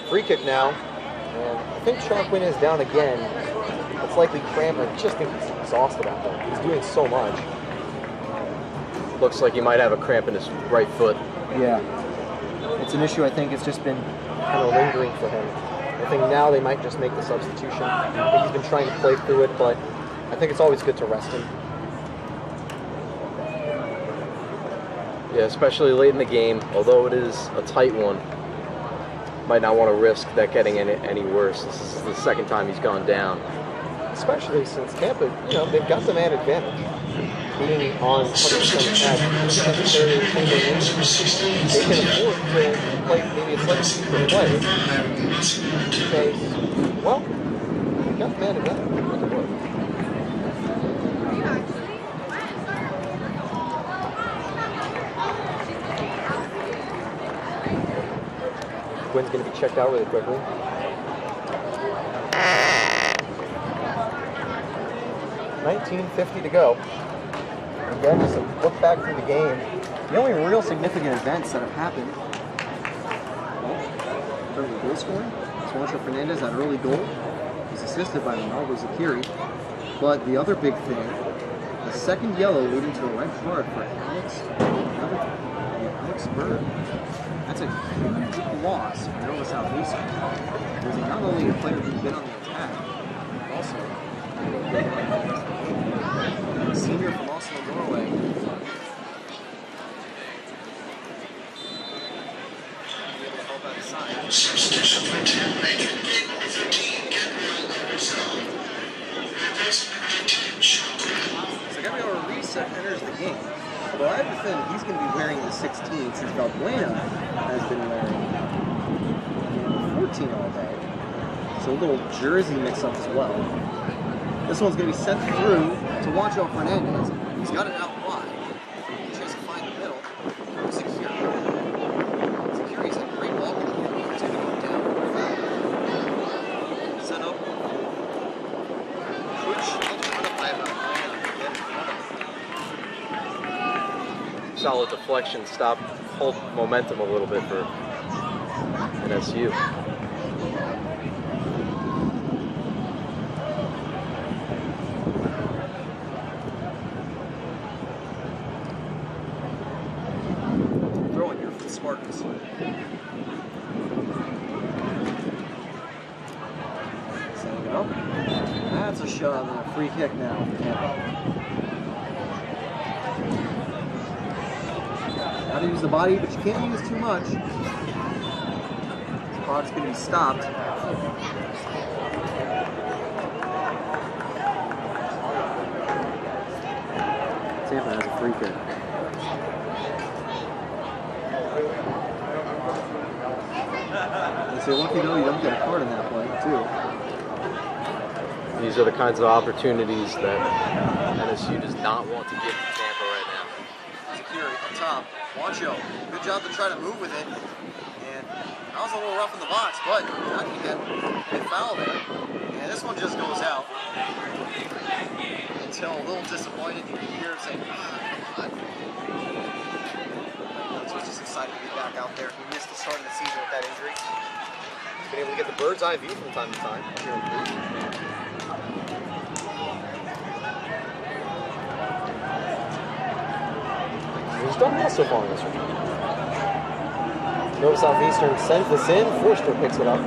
Free kick now, and I think Sharkwin is down again. It's likely cramp. I just think he's exhausted out there. He's doing so much. Looks like he might have a cramp in his right foot. Yeah. It's an issue I think it's just been kind of lingering for him. I think now they might just make the substitution. I think he's been trying to play through it, but I think it's always good to rest him. Yeah, especially late in the game, although it is a tight one. Might not want to risk that getting any worse. This is the second time he's gone down. Especially since Tampa, they've got the man advantage. Being on 100% at necessary they can afford to play maybe a slightly deeper play. Because, well, they've got the man advantage. Quinn's going to be checked out really quickly. $19.50 to go. Again, just a look back through the game. The only real significant events that have happened, in terms of goal scoring, Juancho Fernandez, that early goal, was assisted by Ronaldo Zakiri. But the other big thing, the second yellow leading to the red card for Alex Bird. That's a huge loss for Nova Southeastern. Losing not only a player who's been on the attack, but also a senior from Oslo, Norway. Substitution for Tampa. Entering the game, number 13, Gabriel Oversell. Replacing number 19, Sean set enters the game. Although I have a feeling he's going to be wearing the 16 since Valbuena has been wearing 14 all day. So a little jersey mix-up as well. This one's going to be sent through to Juancho Fernandez. He's got it out wide. He tries to find the middle. Security's a great ball with the ball. He's going to go down. Set up. Which run up by about Solid deflection, stop, hold momentum a little bit for NSU. Throwing here for the Spartans. Setting it up. That's a shot and a free kick now for Tampa. Got to use the body, but you can't use too much. This clock's going to be stopped. Tampa has a free kick. If you're lucky though, you don't get a card in that play, too. These are the kinds of opportunities that NSU does not want to give to Tampa right now. Security up top. Juancho, good job to try to move with it. And that was a little rough in the box, but not to get a foul there. And this one just goes out. Until a little disappointed, you can hear him saying, come on. So he's just excited to be back out there. He missed the start of the season with that injury. He's been able to get the bird's eye view from time to time here in Crete. He's done well so far in this one. Southeastern sends this in. Forster picks it up.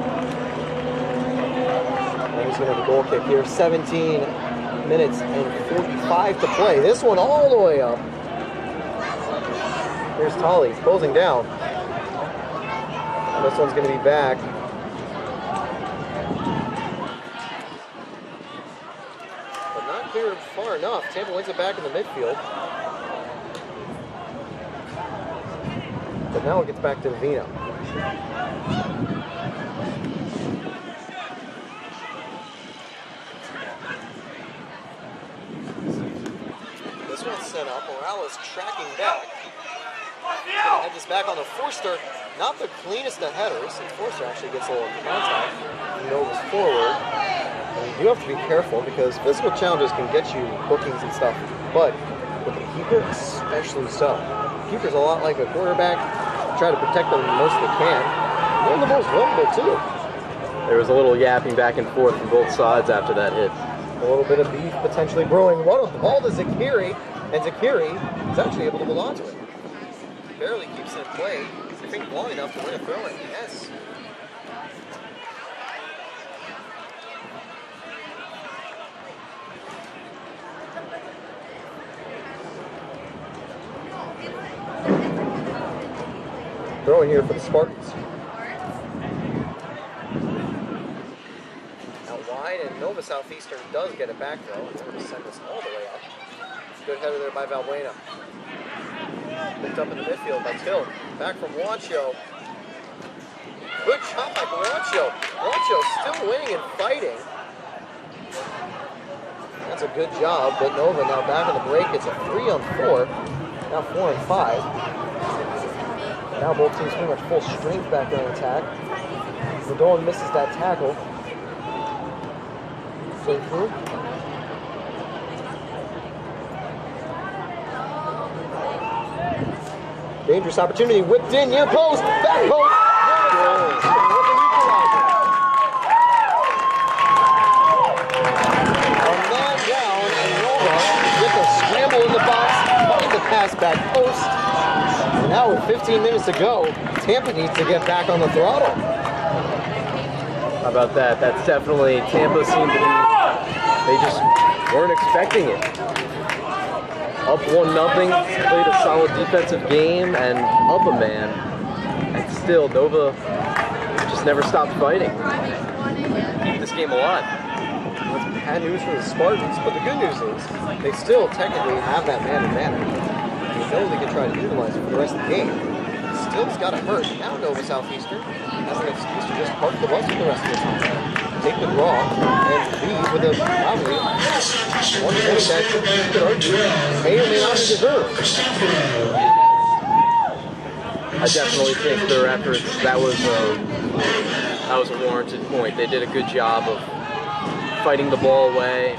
And he's going to have a goal kick here. 17 minutes and 45 to play. This one all the way up. Here's Tolley closing down. This one's going to be back. But not cleared far enough. Tampa wins it back in the midfield. But now it gets back to Vino. This one's set up. Morales tracking back. Gonna head this back on to Forster. Not the cleanest of headers. And Forster actually gets a little contact. Nova's forward. And you do have to be careful because physical challenges can get you bookings and stuff. But with the keeper, especially so. Keeper's a lot like a quarterback. Try to protect them the most they can. They're the most vulnerable too. There was a little yapping back and forth from both sides after that hit. A little bit of beef potentially brewing. Run of the ball to Zakiri, and Zakiri is actually able to hold on to it. Barely keeps it in play. I think long enough to win a throw-in. Yes. Throwing here for the Spartans. Out wide, and Nova Southeastern does get it back though, and they're going to send this all the way up. Good header there by Valbuena. Picked up in the midfield by Till. Back from Juancho. Good shot by Juancho. Juancho still winning and fighting. That's a good job, but Nova now back on the break. It's a 3-on-4. Now 4-on-5. Now both teams pretty much full strength back there in attack. Verdon misses that tackle. Straight through. Dangerous opportunity, whipped in, near post, back post. A man down, and Nova gets a scramble in the box, find the pass back post. And now with 15 minutes to go, Tampa needs to get back on the throttle. How about that? That's definitely, Tampa seemed to be, they just weren't expecting it. Up 1-0, played a solid defensive game and up a man. And still, Nova just never stopped fighting. Keep this game alive. bad news for the Spartans, but the good news is they still technically have that man advantage. You know they can try to utilize it for the rest of the game. Still's got to hurt. Now Nova Southeastern has an excuse to just park the bus for the rest of the time. Take the draw and lead with a probably one point that you could argue may or may not be deserved. I definitely think their efforts, that was a warranted point. They did a good job of fighting the ball away,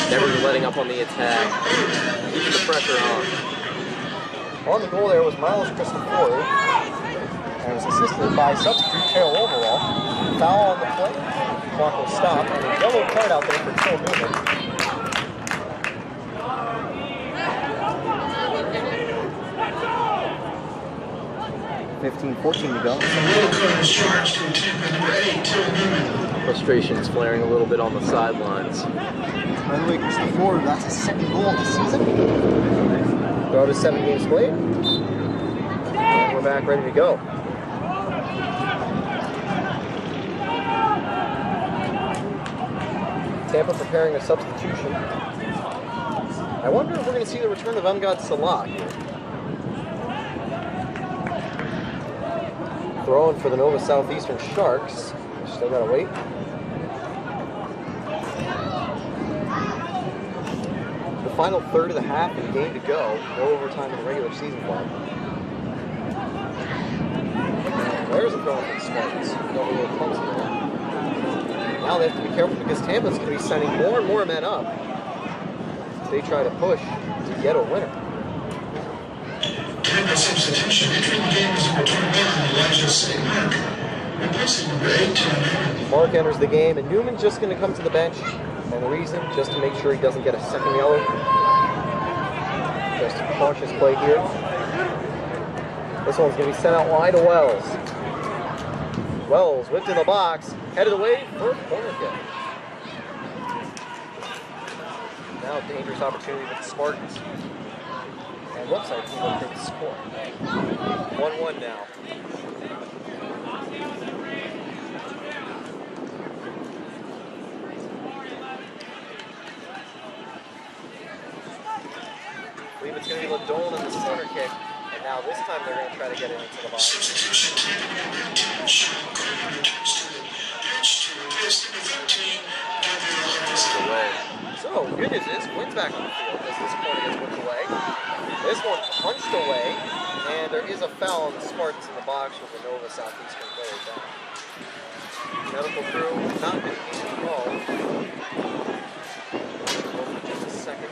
never letting up on the attack, keeping the pressure on. On the goal there was Miles Christopher, and was assisted by substitute Carol Overall. Foul on the play, clock will stop, and a yellow card out there for Till Newman. .14 to go. Yellow card is charged to Tampa number 8, Till Newman. Frustration's flaring a little bit on the sidelines. By the way, Christopher, that's his second goal of the season. Throw to 7 games played. And we're back ready to go. Tampa preparing a substitution. I wonder if we're going to see the return of Amgad Salah here. Throwing for the Nova Southeastern Sharks. Still got to wait. The final third of the half and game to go. No overtime in the regular season play. There's a throw for the Spartans. Got a little clumsy there. Now they have to be careful because Tampa's going to be sending more and more men up as they try to push to get a winner. Tampa substitution. Entering the game is number 21, Elijah St. Mark. Replacing number 8, Till Newman. Mark enters the game, and Newman's just going to come to the bench. And the reason, just to make sure he doesn't get a second yellow. Just a cautious play here. This one's going to be sent out wide to Wells. Wells whipped in the box, headed away for a corner kick. Now a dangerous opportunity with the Spartans. And website can look for the score. 1-1 now. I believe it's going to be Ladone on the corner kick. And now this time they're going to try to get it into the box. Substitution. Tampa number 19, Sean Coleman returns to the pitch to replace number 13, Gabriel Armstrong. Away. So, good news is, Quinn's back on the field as this corner gets whipped away. This one punched away, and there is a foul on the Spartans in the box with the Nova Southeastern player down. Medical crew not going to be involved. Just a second.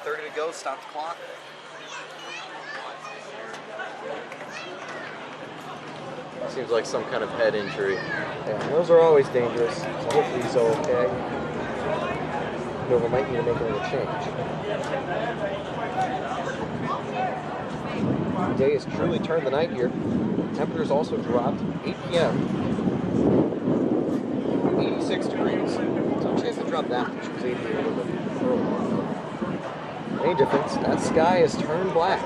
13:30 to go, stop the clock. Seems like some kind of head injury. Yeah, those are always dangerous, so hopefully he's okay. Nova might need to make another change. The day has truly turned the night here. Temperatures also dropped. 8 p.m. 86 degrees. So a chance to drop that much because 88 a little bit early. Any difference, that sky has turned black.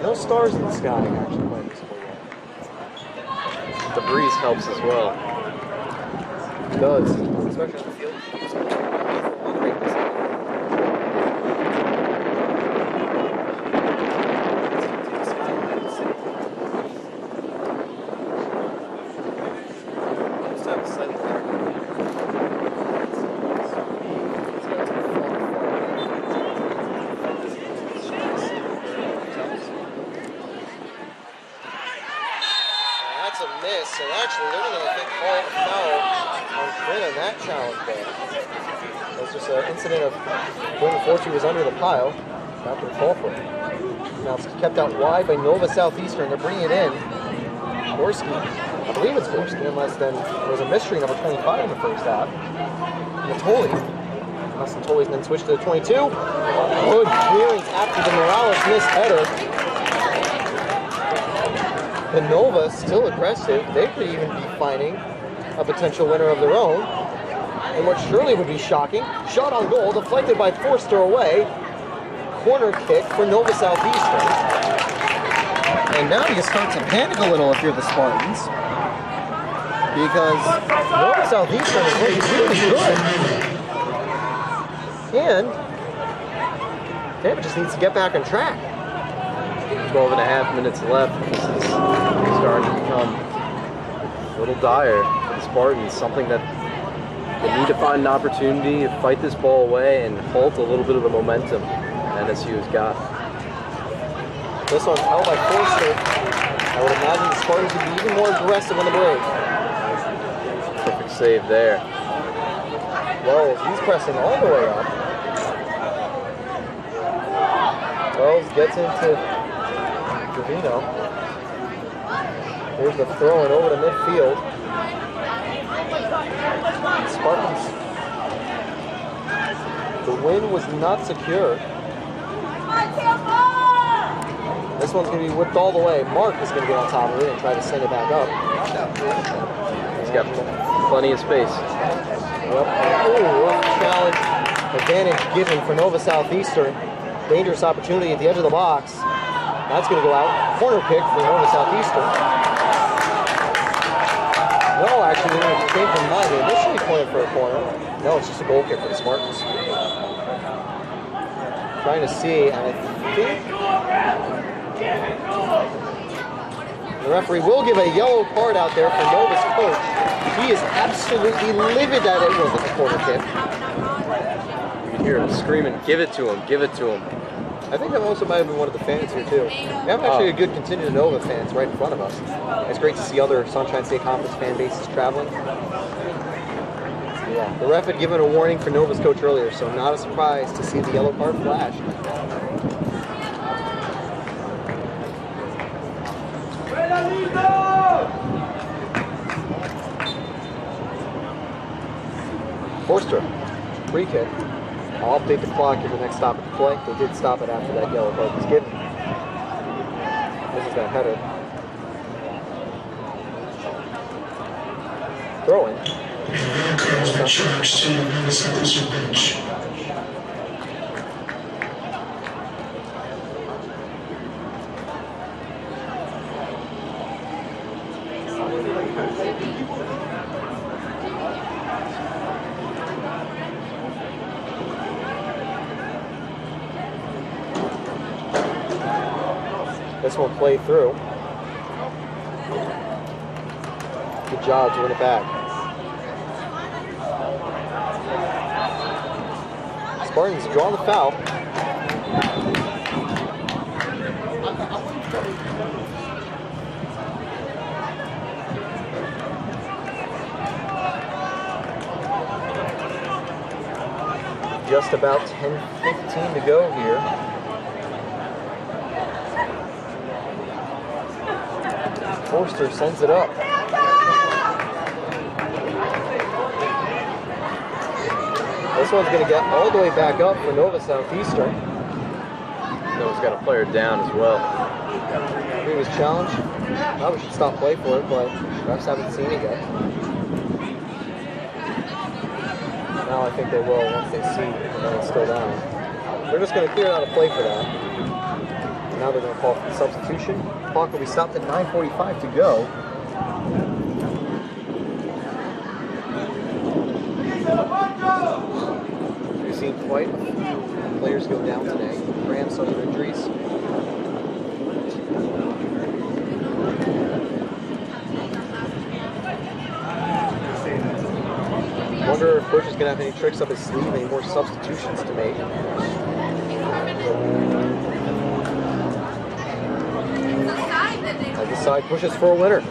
No stars in the sky actually quite visible yet. The breeze helps as well. It does, especially on the field. He was under the pile after the call for it. Now it's kept out wide by Nova Southeastern. They're bringing it in. Gorski, I believe it's Gorski, unless then there was a mystery number 25 in the first half. Natoli, unless Natoli's then switched to the 22. Good clearance after the Morales missed header. The Nova still aggressive. They could even be finding a potential winner of their own. And what surely would be shocking, shot on goal, deflected by Forster away. Corner kick for Nova Southeastern. And now you start to panic a little if you're the Spartans. because North Southeastern is looking really good. And Tampa just needs to get back on track. 12 and a half minutes left. This is starting to become a little dire for the Spartans. Something that they need to find an opportunity to fight this ball away and halt a little bit of the momentum NSU has got. This one's held by Forster. I would imagine the Spartans would be even more aggressive on the break. Perfect save there. Wells, he's pressing all the way up. Wells gets into Trevino. Here's the throw in over to midfield. Spartans. The win was not secure. This one's going to be whipped all the way. Mark is going to get on top of it and try to send it back up. He's got plenty of space. Yep. Ooh, challenge. Advantage given for Nova Southeastern. Dangerous opportunity at the edge of the box. That's going to go out. Corner kick for Nova Southeastern. No, actually, it came from mine. They initially pointed for a corner. No, it's just a goal kick for the Spartans. Trying to see, and I think the referee will give a yellow card out there for Nova's coach. He is absolutely livid that it wasn't a corner kick. You can hear him screaming, "Give it to him, give it to him." I think that also might have been one of the fans here too. We have actually a good contingent of Nova fans right in front of us. It's great to see other Sunshine State Conference fan bases traveling. Yeah, the ref had given a warning for Nova's coach earlier, so not a surprise to see the yellow card flash. Forster, free kick. I'll update the clock at the next stop of the play. They did stop it after that yellow card was given. This is that header. Throw in. This one played through. Good job to win it back. Spartans draw the foul. Just about 10:15 to go here. Forster sends it up. This one's going to get all the way back up for Nova Southeastern. Nova's got a player down as well. He was challenged. Probably should stop play for it, but refs haven't seen it yet. Now I think they will once they see that it's still down. They're just going to clear out a play for that. Now they're going to call for the substitution. Clock will be stopped at 9:45 to go. We've seen quite a few players go down today. Ran some injuries. Wonder if Coach is going to have any tricks up his sleeve, any more substitutions to make. As the side pushes for a winner.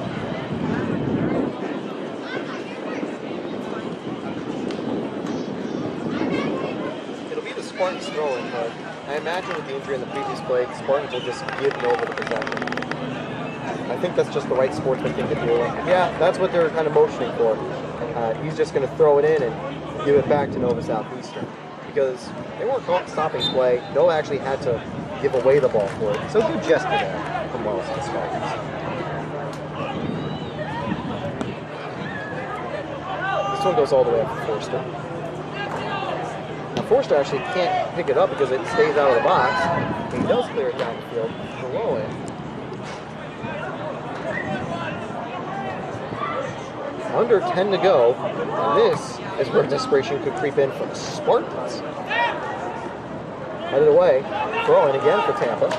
It'll be the Spartans throwing, but I imagine with the injury in the previous play, the Spartans will just give Nova the possession. I think that's just the right sportsman thing to do. Yeah, that's what they're kind of motioning for. He's just going to throw it in and give it back to Nova Southeastern. Because they weren't stopping play. Nova actually had to give away the ball for it. So good gesture there from Wells and the Spartans. This one goes all the way up to Forster. Now Forster actually can't pick it up because it stays out of the box. He does clear it down the field below it. Under 10 to go, and this is where desperation could creep in for the Spartans. Headed away, throwing again for Tampa.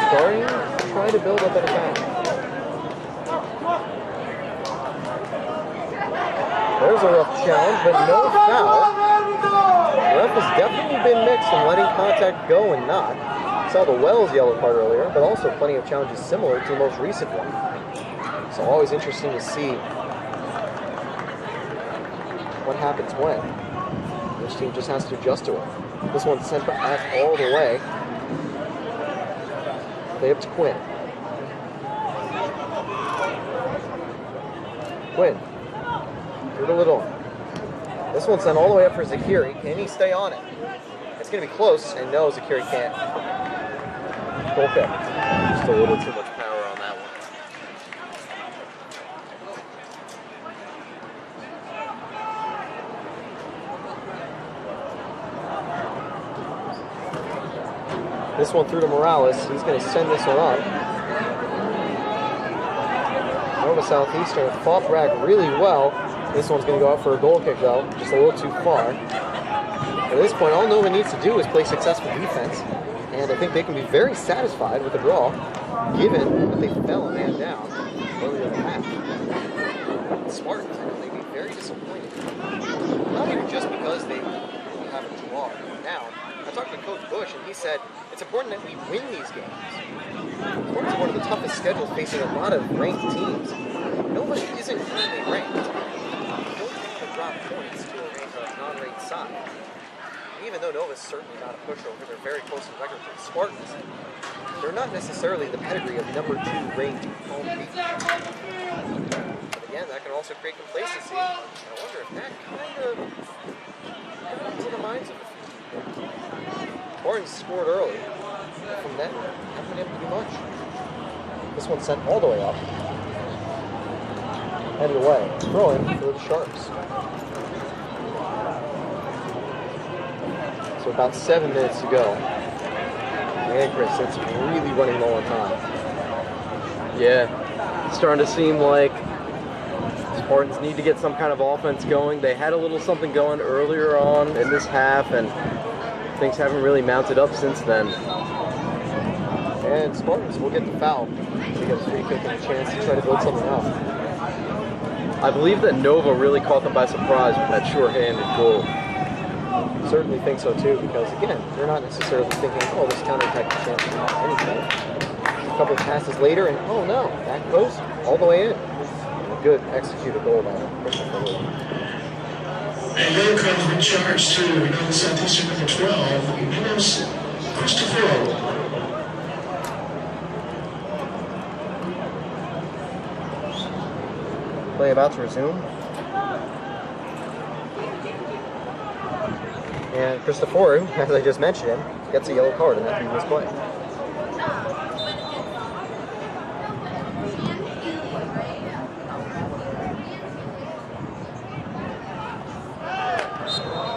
Starting to try to build up an attack. There's a rough challenge, but no foul. The ref has definitely been mixed in letting contact go and not. Saw the Wells yellow card earlier, but also plenty of challenges similar to the most recent one. So always interesting to see what happens when. Each team just has to adjust to it. This one's sent back all the way. Play up to Quinn. Quinn. Through to Lidon. This one's sent all the way up for Zakiri. Can he stay on it? It's going to be close, and no, Zakiri can't. Goal kick. Just a little too much power on that one. This one through to Morales. He's going to send this one up. Nova Southeastern fought back really well. This one's going to go out for a goal kick, though. Just a little too far. At this point, all Nova needs to do is play successful defense. And I think they can be very satisfied with the draw, given that they fell a man down earlier in the half. The Spartans, they'd be very disappointed. Not even just because they have a draw down. I talked to Coach Bush, and he said, it's important that we win these games. Spartans are one of the toughest schedules, facing a lot of ranked teams. Nova isn't currently ranked. Don't think to drop points to a non-ranked side. Even though Nova's certainly not a pushover, they're very close in record to the Spartans. They're not necessarily the pedigree of number 2 ranked home beat. But again, that can also create complacency. And I wonder if that kind of comes to the minds of the few. Spartans scored early. From that, haven't been able to do much. This one's sent all the way up. Headed away. Throwing for the Sharks. So about 7 minutes to go. And Chris, it's really running low on time. Yeah, it's starting to seem like Spartans need to get some kind of offense going. They had a little something going earlier on in this half, and things haven't really mounted up since then. And Spartans will get the foul. They get a free kick and a chance to try to build something out. I believe that Nova really caught them by surprise with that short-handed goal. Certainly think so too, because again, they're not necessarily thinking, oh, this counterattack chance is not anything. A couple of passes later, and oh no, that goes all the way in. A good executed goal by Christopher Lee. And goal comes with charge to Nova Southeastern number 12, Christopher. Play about to resume. And Christopher, as I just mentioned him, gets a yellow card in that previous play.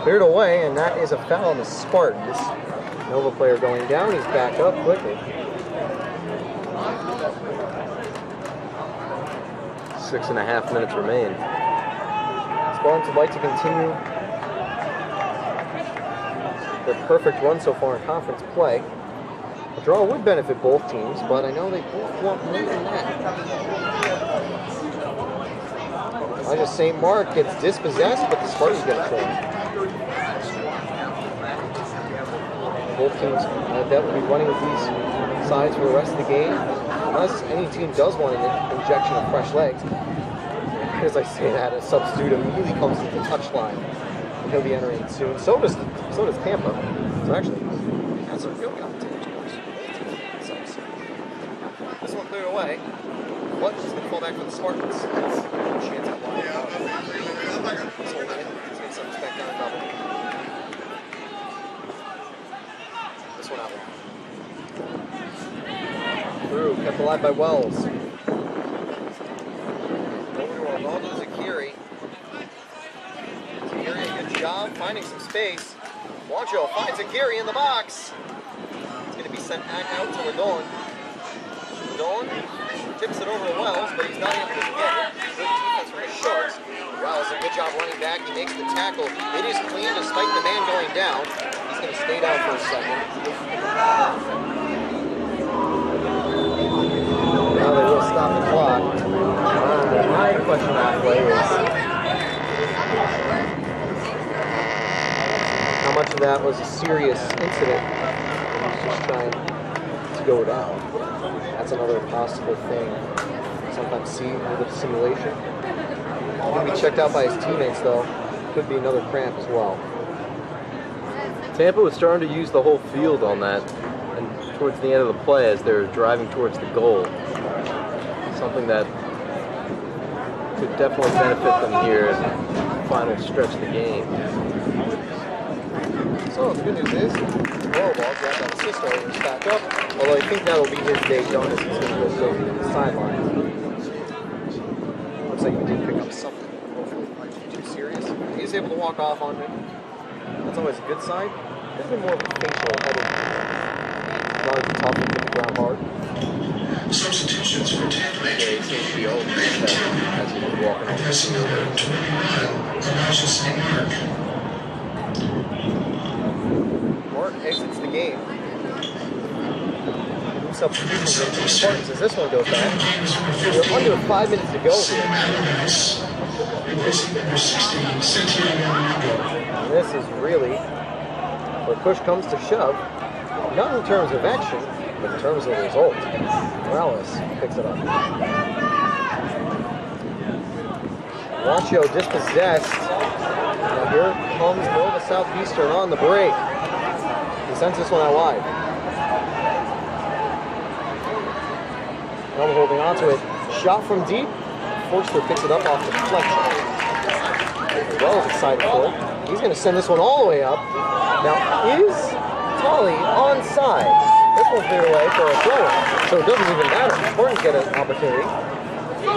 Cleared away, and that is a foul on the Spartans. Nova player going down, he's back up quickly. 6.5 minutes remain. Spartans would like to continue their perfect run so far in conference play. A draw would benefit both teams, but I know they both want more than that. Elijah St. Mark gets dispossessed, but the Spartans get a try. Both teams that will be running with these sides for the rest of the game, unless any team does want an injection of fresh legs. As I say that, a substitute immediately comes to the touchline. He'll be entering soon. So does Tampa. So actually, that's a real opportunity. This one cleared away. What is going to fall back for the Spartans? Chance at one. This one in. He's going to set this back down double. This one out long. Through, kept alive by Wells. Over to Arnaldo Zakiri. Zakiri, a good job finding some space. Wancho finds Zakiri in the box. It's going to be sent back out to Lidon. Lidon tips it over to Wells, but he's not able to get it. Good defense from for the Sharks. Wow, it's a good job running back. He makes the tackle. It is clean despite the man going down. He's going to stay down for a second. Now they will stop the clock. My question on that play is, how much of that was a serious incident? He's just trying to go down. That's another possible thing. Sometimes see with the simulation. He's going to be checked out by his teammates, though. Could be another cramp as well. Tampa was starting to use the whole field on that, and towards the end of the play as they're driving towards the goal. Something that could definitely benefit them here in the final stretch of the game. So the good news is, Ball got that assist over back up, although I think that'll be his day done as he's going to go to the sideline. Looks like he did pick up something. Hopefully not too serious. He's able to walk off on it. That's always a good sign. There's been more of a facial headed. Not as tough and hit the ground hard. Substitutions for Tampa. Yeah, he seems to be old as he was walking off the Pressing field. number 29, Elijah St. Mark. Mark exits the game. New substitutions for the Spartans as this one goes back. We're under 5 minutes to go here. Replacing number 16, Santiago. And this is really where push comes to shove. Not in terms of action, but in terms of the result. Morales picks it up. Wancho dispossessed. Now here comes Nova Southeastern on the break. He sends this one out wide. Nova holding on to it. Shot from deep. Forster picks it up off the deflection. Wells excited for it. He's going to send this one all the way up. Now, is Tully onside? This one's cleared away for a throw, so it doesn't even matter. Spartans get an opportunity.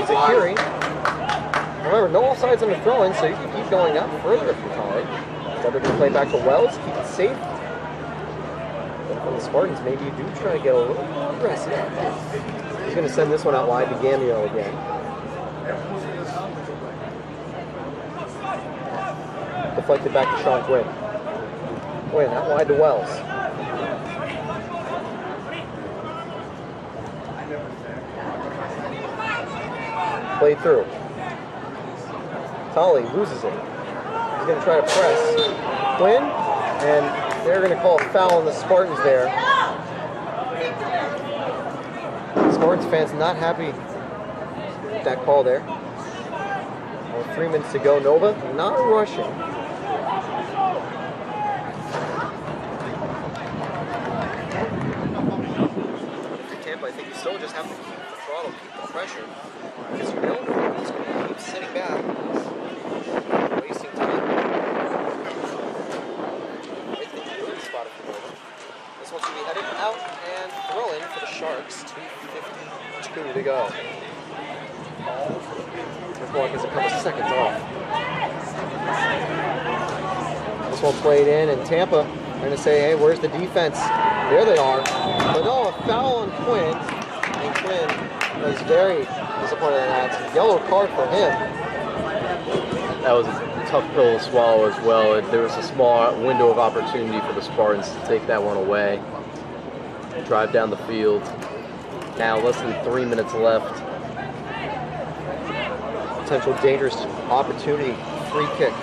It's a Curie. However, no offsides on the throw-in, so you can keep going up further if you're Tully. Whether to play back to Wells, keep it safe. But from the Spartans, maybe you do try to get a little more aggressive. He's going to send this one out wide to Gamio again. Deflected back to Sean Quinn. Quinn out wide to Wells. Played through. Tully loses it. He's going to try to press. Quinn, and they're going to call a foul on the Spartans there. Spartans fans not happy with that call there. Only 3 minutes to go. Nova not rushing. Tampa, I think you still just have to keep the throttle, keep the pressure, because you don't know who's going to keep sitting back, wasting time. I think the good spot for Nova. This one's going to be headed out and throwing for the Sharks. 2:52 to go. The clock is a couple seconds off. This one played in, and Tampa are going to say, hey, where's the defense? There they are. But no, a foul on Quinn. And Quinn was very disappointed in that. It's a yellow card for him. That was a tough pill to swallow as well. There was a small window of opportunity for the Spartans to take that one away. Drive down the field. Now less than 3 minutes left. Potential dangerous opportunity. Free kick.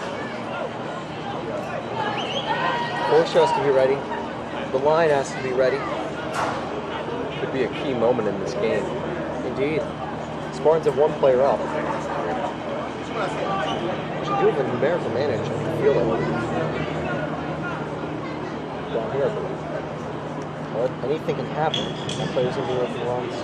Forster has to be ready. The line has to be ready. Could be a key moment in this game. Indeed. Spartans have one player up. Should do have a numerical advantage. I can feel that. Down here, I believe. But anything can happen. That player's going to be making runs.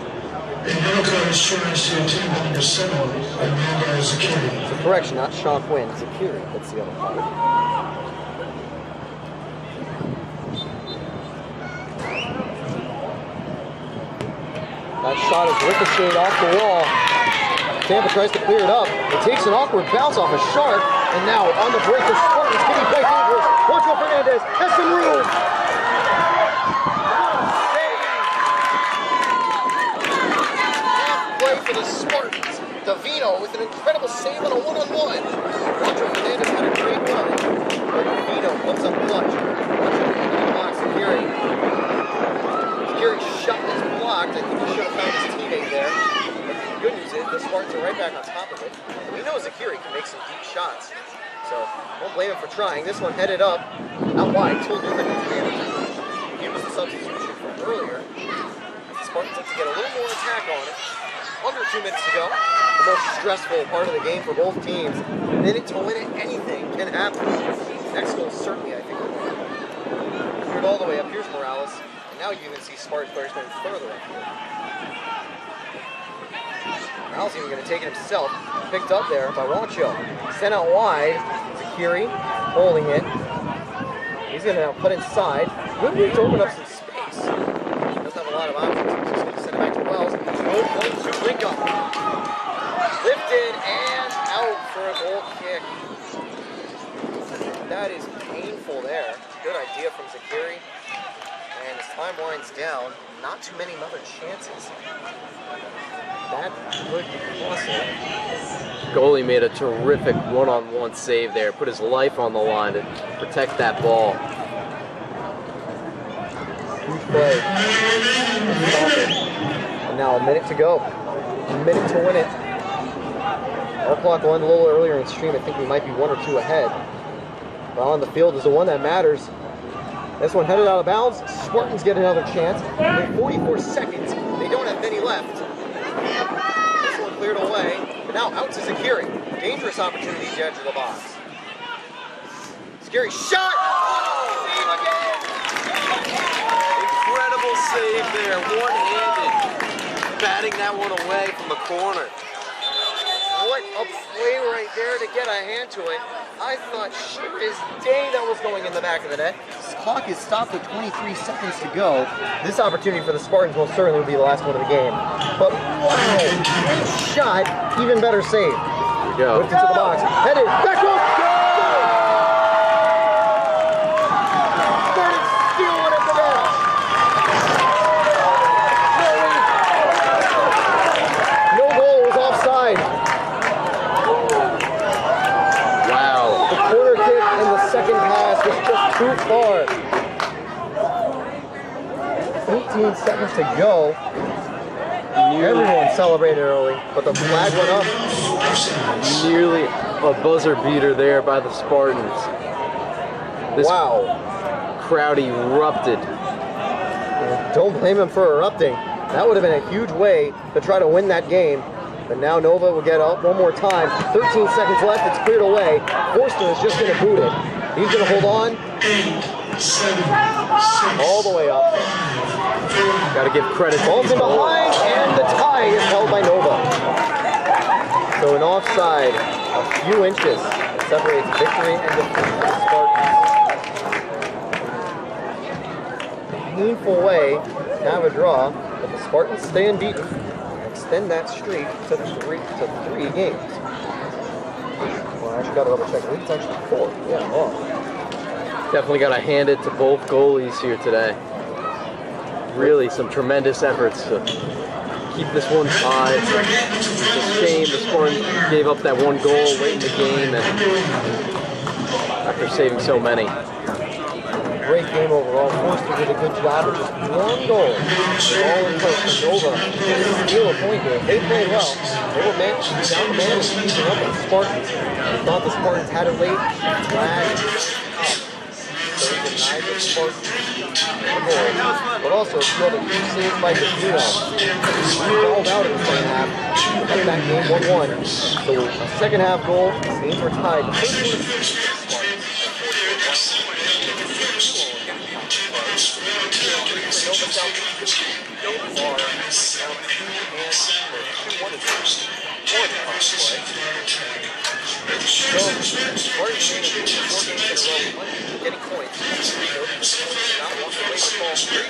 And Monaco is trying to attempt number 7, Amanda Zakiri. It's a correction, not Sean Quinn. Zakiri. That's the other part. That shot is ricocheted off the wall. Tampa tries to clear it up. It takes an awkward bounce off a Shark, and now on the break, the Spartans can be quite dangerous. Juancho Fernandez has some room. Half play for the Spartans. Davino with an incredible save on a attack on top of it. And we know Zakiri can make some deep shots. So, don't blame him for trying. This one headed up, out wide, to Newman. He was the substitution from earlier. The Spartans look to get a little more attack on it. Under 2 minutes to go. The most stressful part of the game for both teams. A minute to win it, anything can happen. Next goal certainly, I think, will win. Cleared all the way up. Here's Morales. And now you even see Spartans players going further up here. Morales even going to take it himself. Picked up there by Wancho. Sent out wide. Zakiri holding it. He's going to now put inside. Good move to open up some space. Doesn't have a lot of options. He's just going to send it back to Wells. Good point to link up. Lifted and out for a goal kick. That is painful there. Good idea from Zakiri. And as time winds down, not too many other chances. That could be possible. Goalie made a terrific one-on-one save there. Put his life on the line to protect that ball. Huge play. And now a minute to go. A minute to win it. Our clock will end a little earlier in the stream. I think we might be 1 or 2 ahead. But on the field is the one that matters. This one headed out of bounds. Spartans get another chance. In 44 seconds. They don't have many left. This one cleared away. But now out to Zakiri. Dangerous opportunity to edge of the box. Zakiri shot! Oh, save again! Incredible save there, one-handed. Batting that one away from the corner. What a play right there to get a hand to it. I thought sure as day that was going in the back of the net. This clock is stopped with 23 seconds to go. This opportunity for the Spartans will certainly be the last one of the game. But wow, great shot, even better save. Here we go. Whipped into the box, headed, back up, goal! Spartans steal one at the net. No goal, it was offside. Second pass was just too far. 18 seconds to go. Everyone celebrated early, but the flag went up. Nearly a buzzer beater there by the Spartans. This crowd erupted. Don't blame him for erupting. That would have been a huge way to try to win that game. But now Nova will get up one more time. 13 seconds left, it's cleared away. Forster is just going to boot it. He's going to hold on. 8, 7, 6, all the way up. Got to give credit to Ball's in behind, and the tie is held by Nova. So an offside, a few inches, separates victory and defeat for the Spartans. Painful way to have a draw, but the Spartans stay unbeaten. Extend that streak to 3 games. Well, I actually got to double check. I think it's actually 4. Yeah, oh. Definitely got to hand it to both goalies here today. Really some tremendous efforts to keep this one tied. It's a shame the Spartans gave up that one goal late in the game and after saving so many. Great game overall. Forster did a good job with just one goal. All in place. Nova didn't steal a point here. They played well. They were down the man and keeping up with the Spartans. They thought the Spartans had it late. Flag up. So they denied the Spartans the goal. But also, it's another huge save by Casino. He balled out in the second half. Cut that game 1-1. So a second half goal. Teams were tied. Getting points. Not walking away with ball free.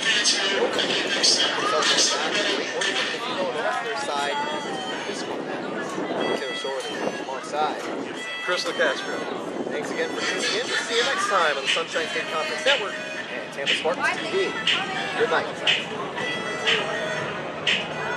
Side. Alongside. Chris LeCastro. Thanks again for tuning in. We'll see you next time on the Sunshine State Conference Network and Tampa Spartans TV. Good night.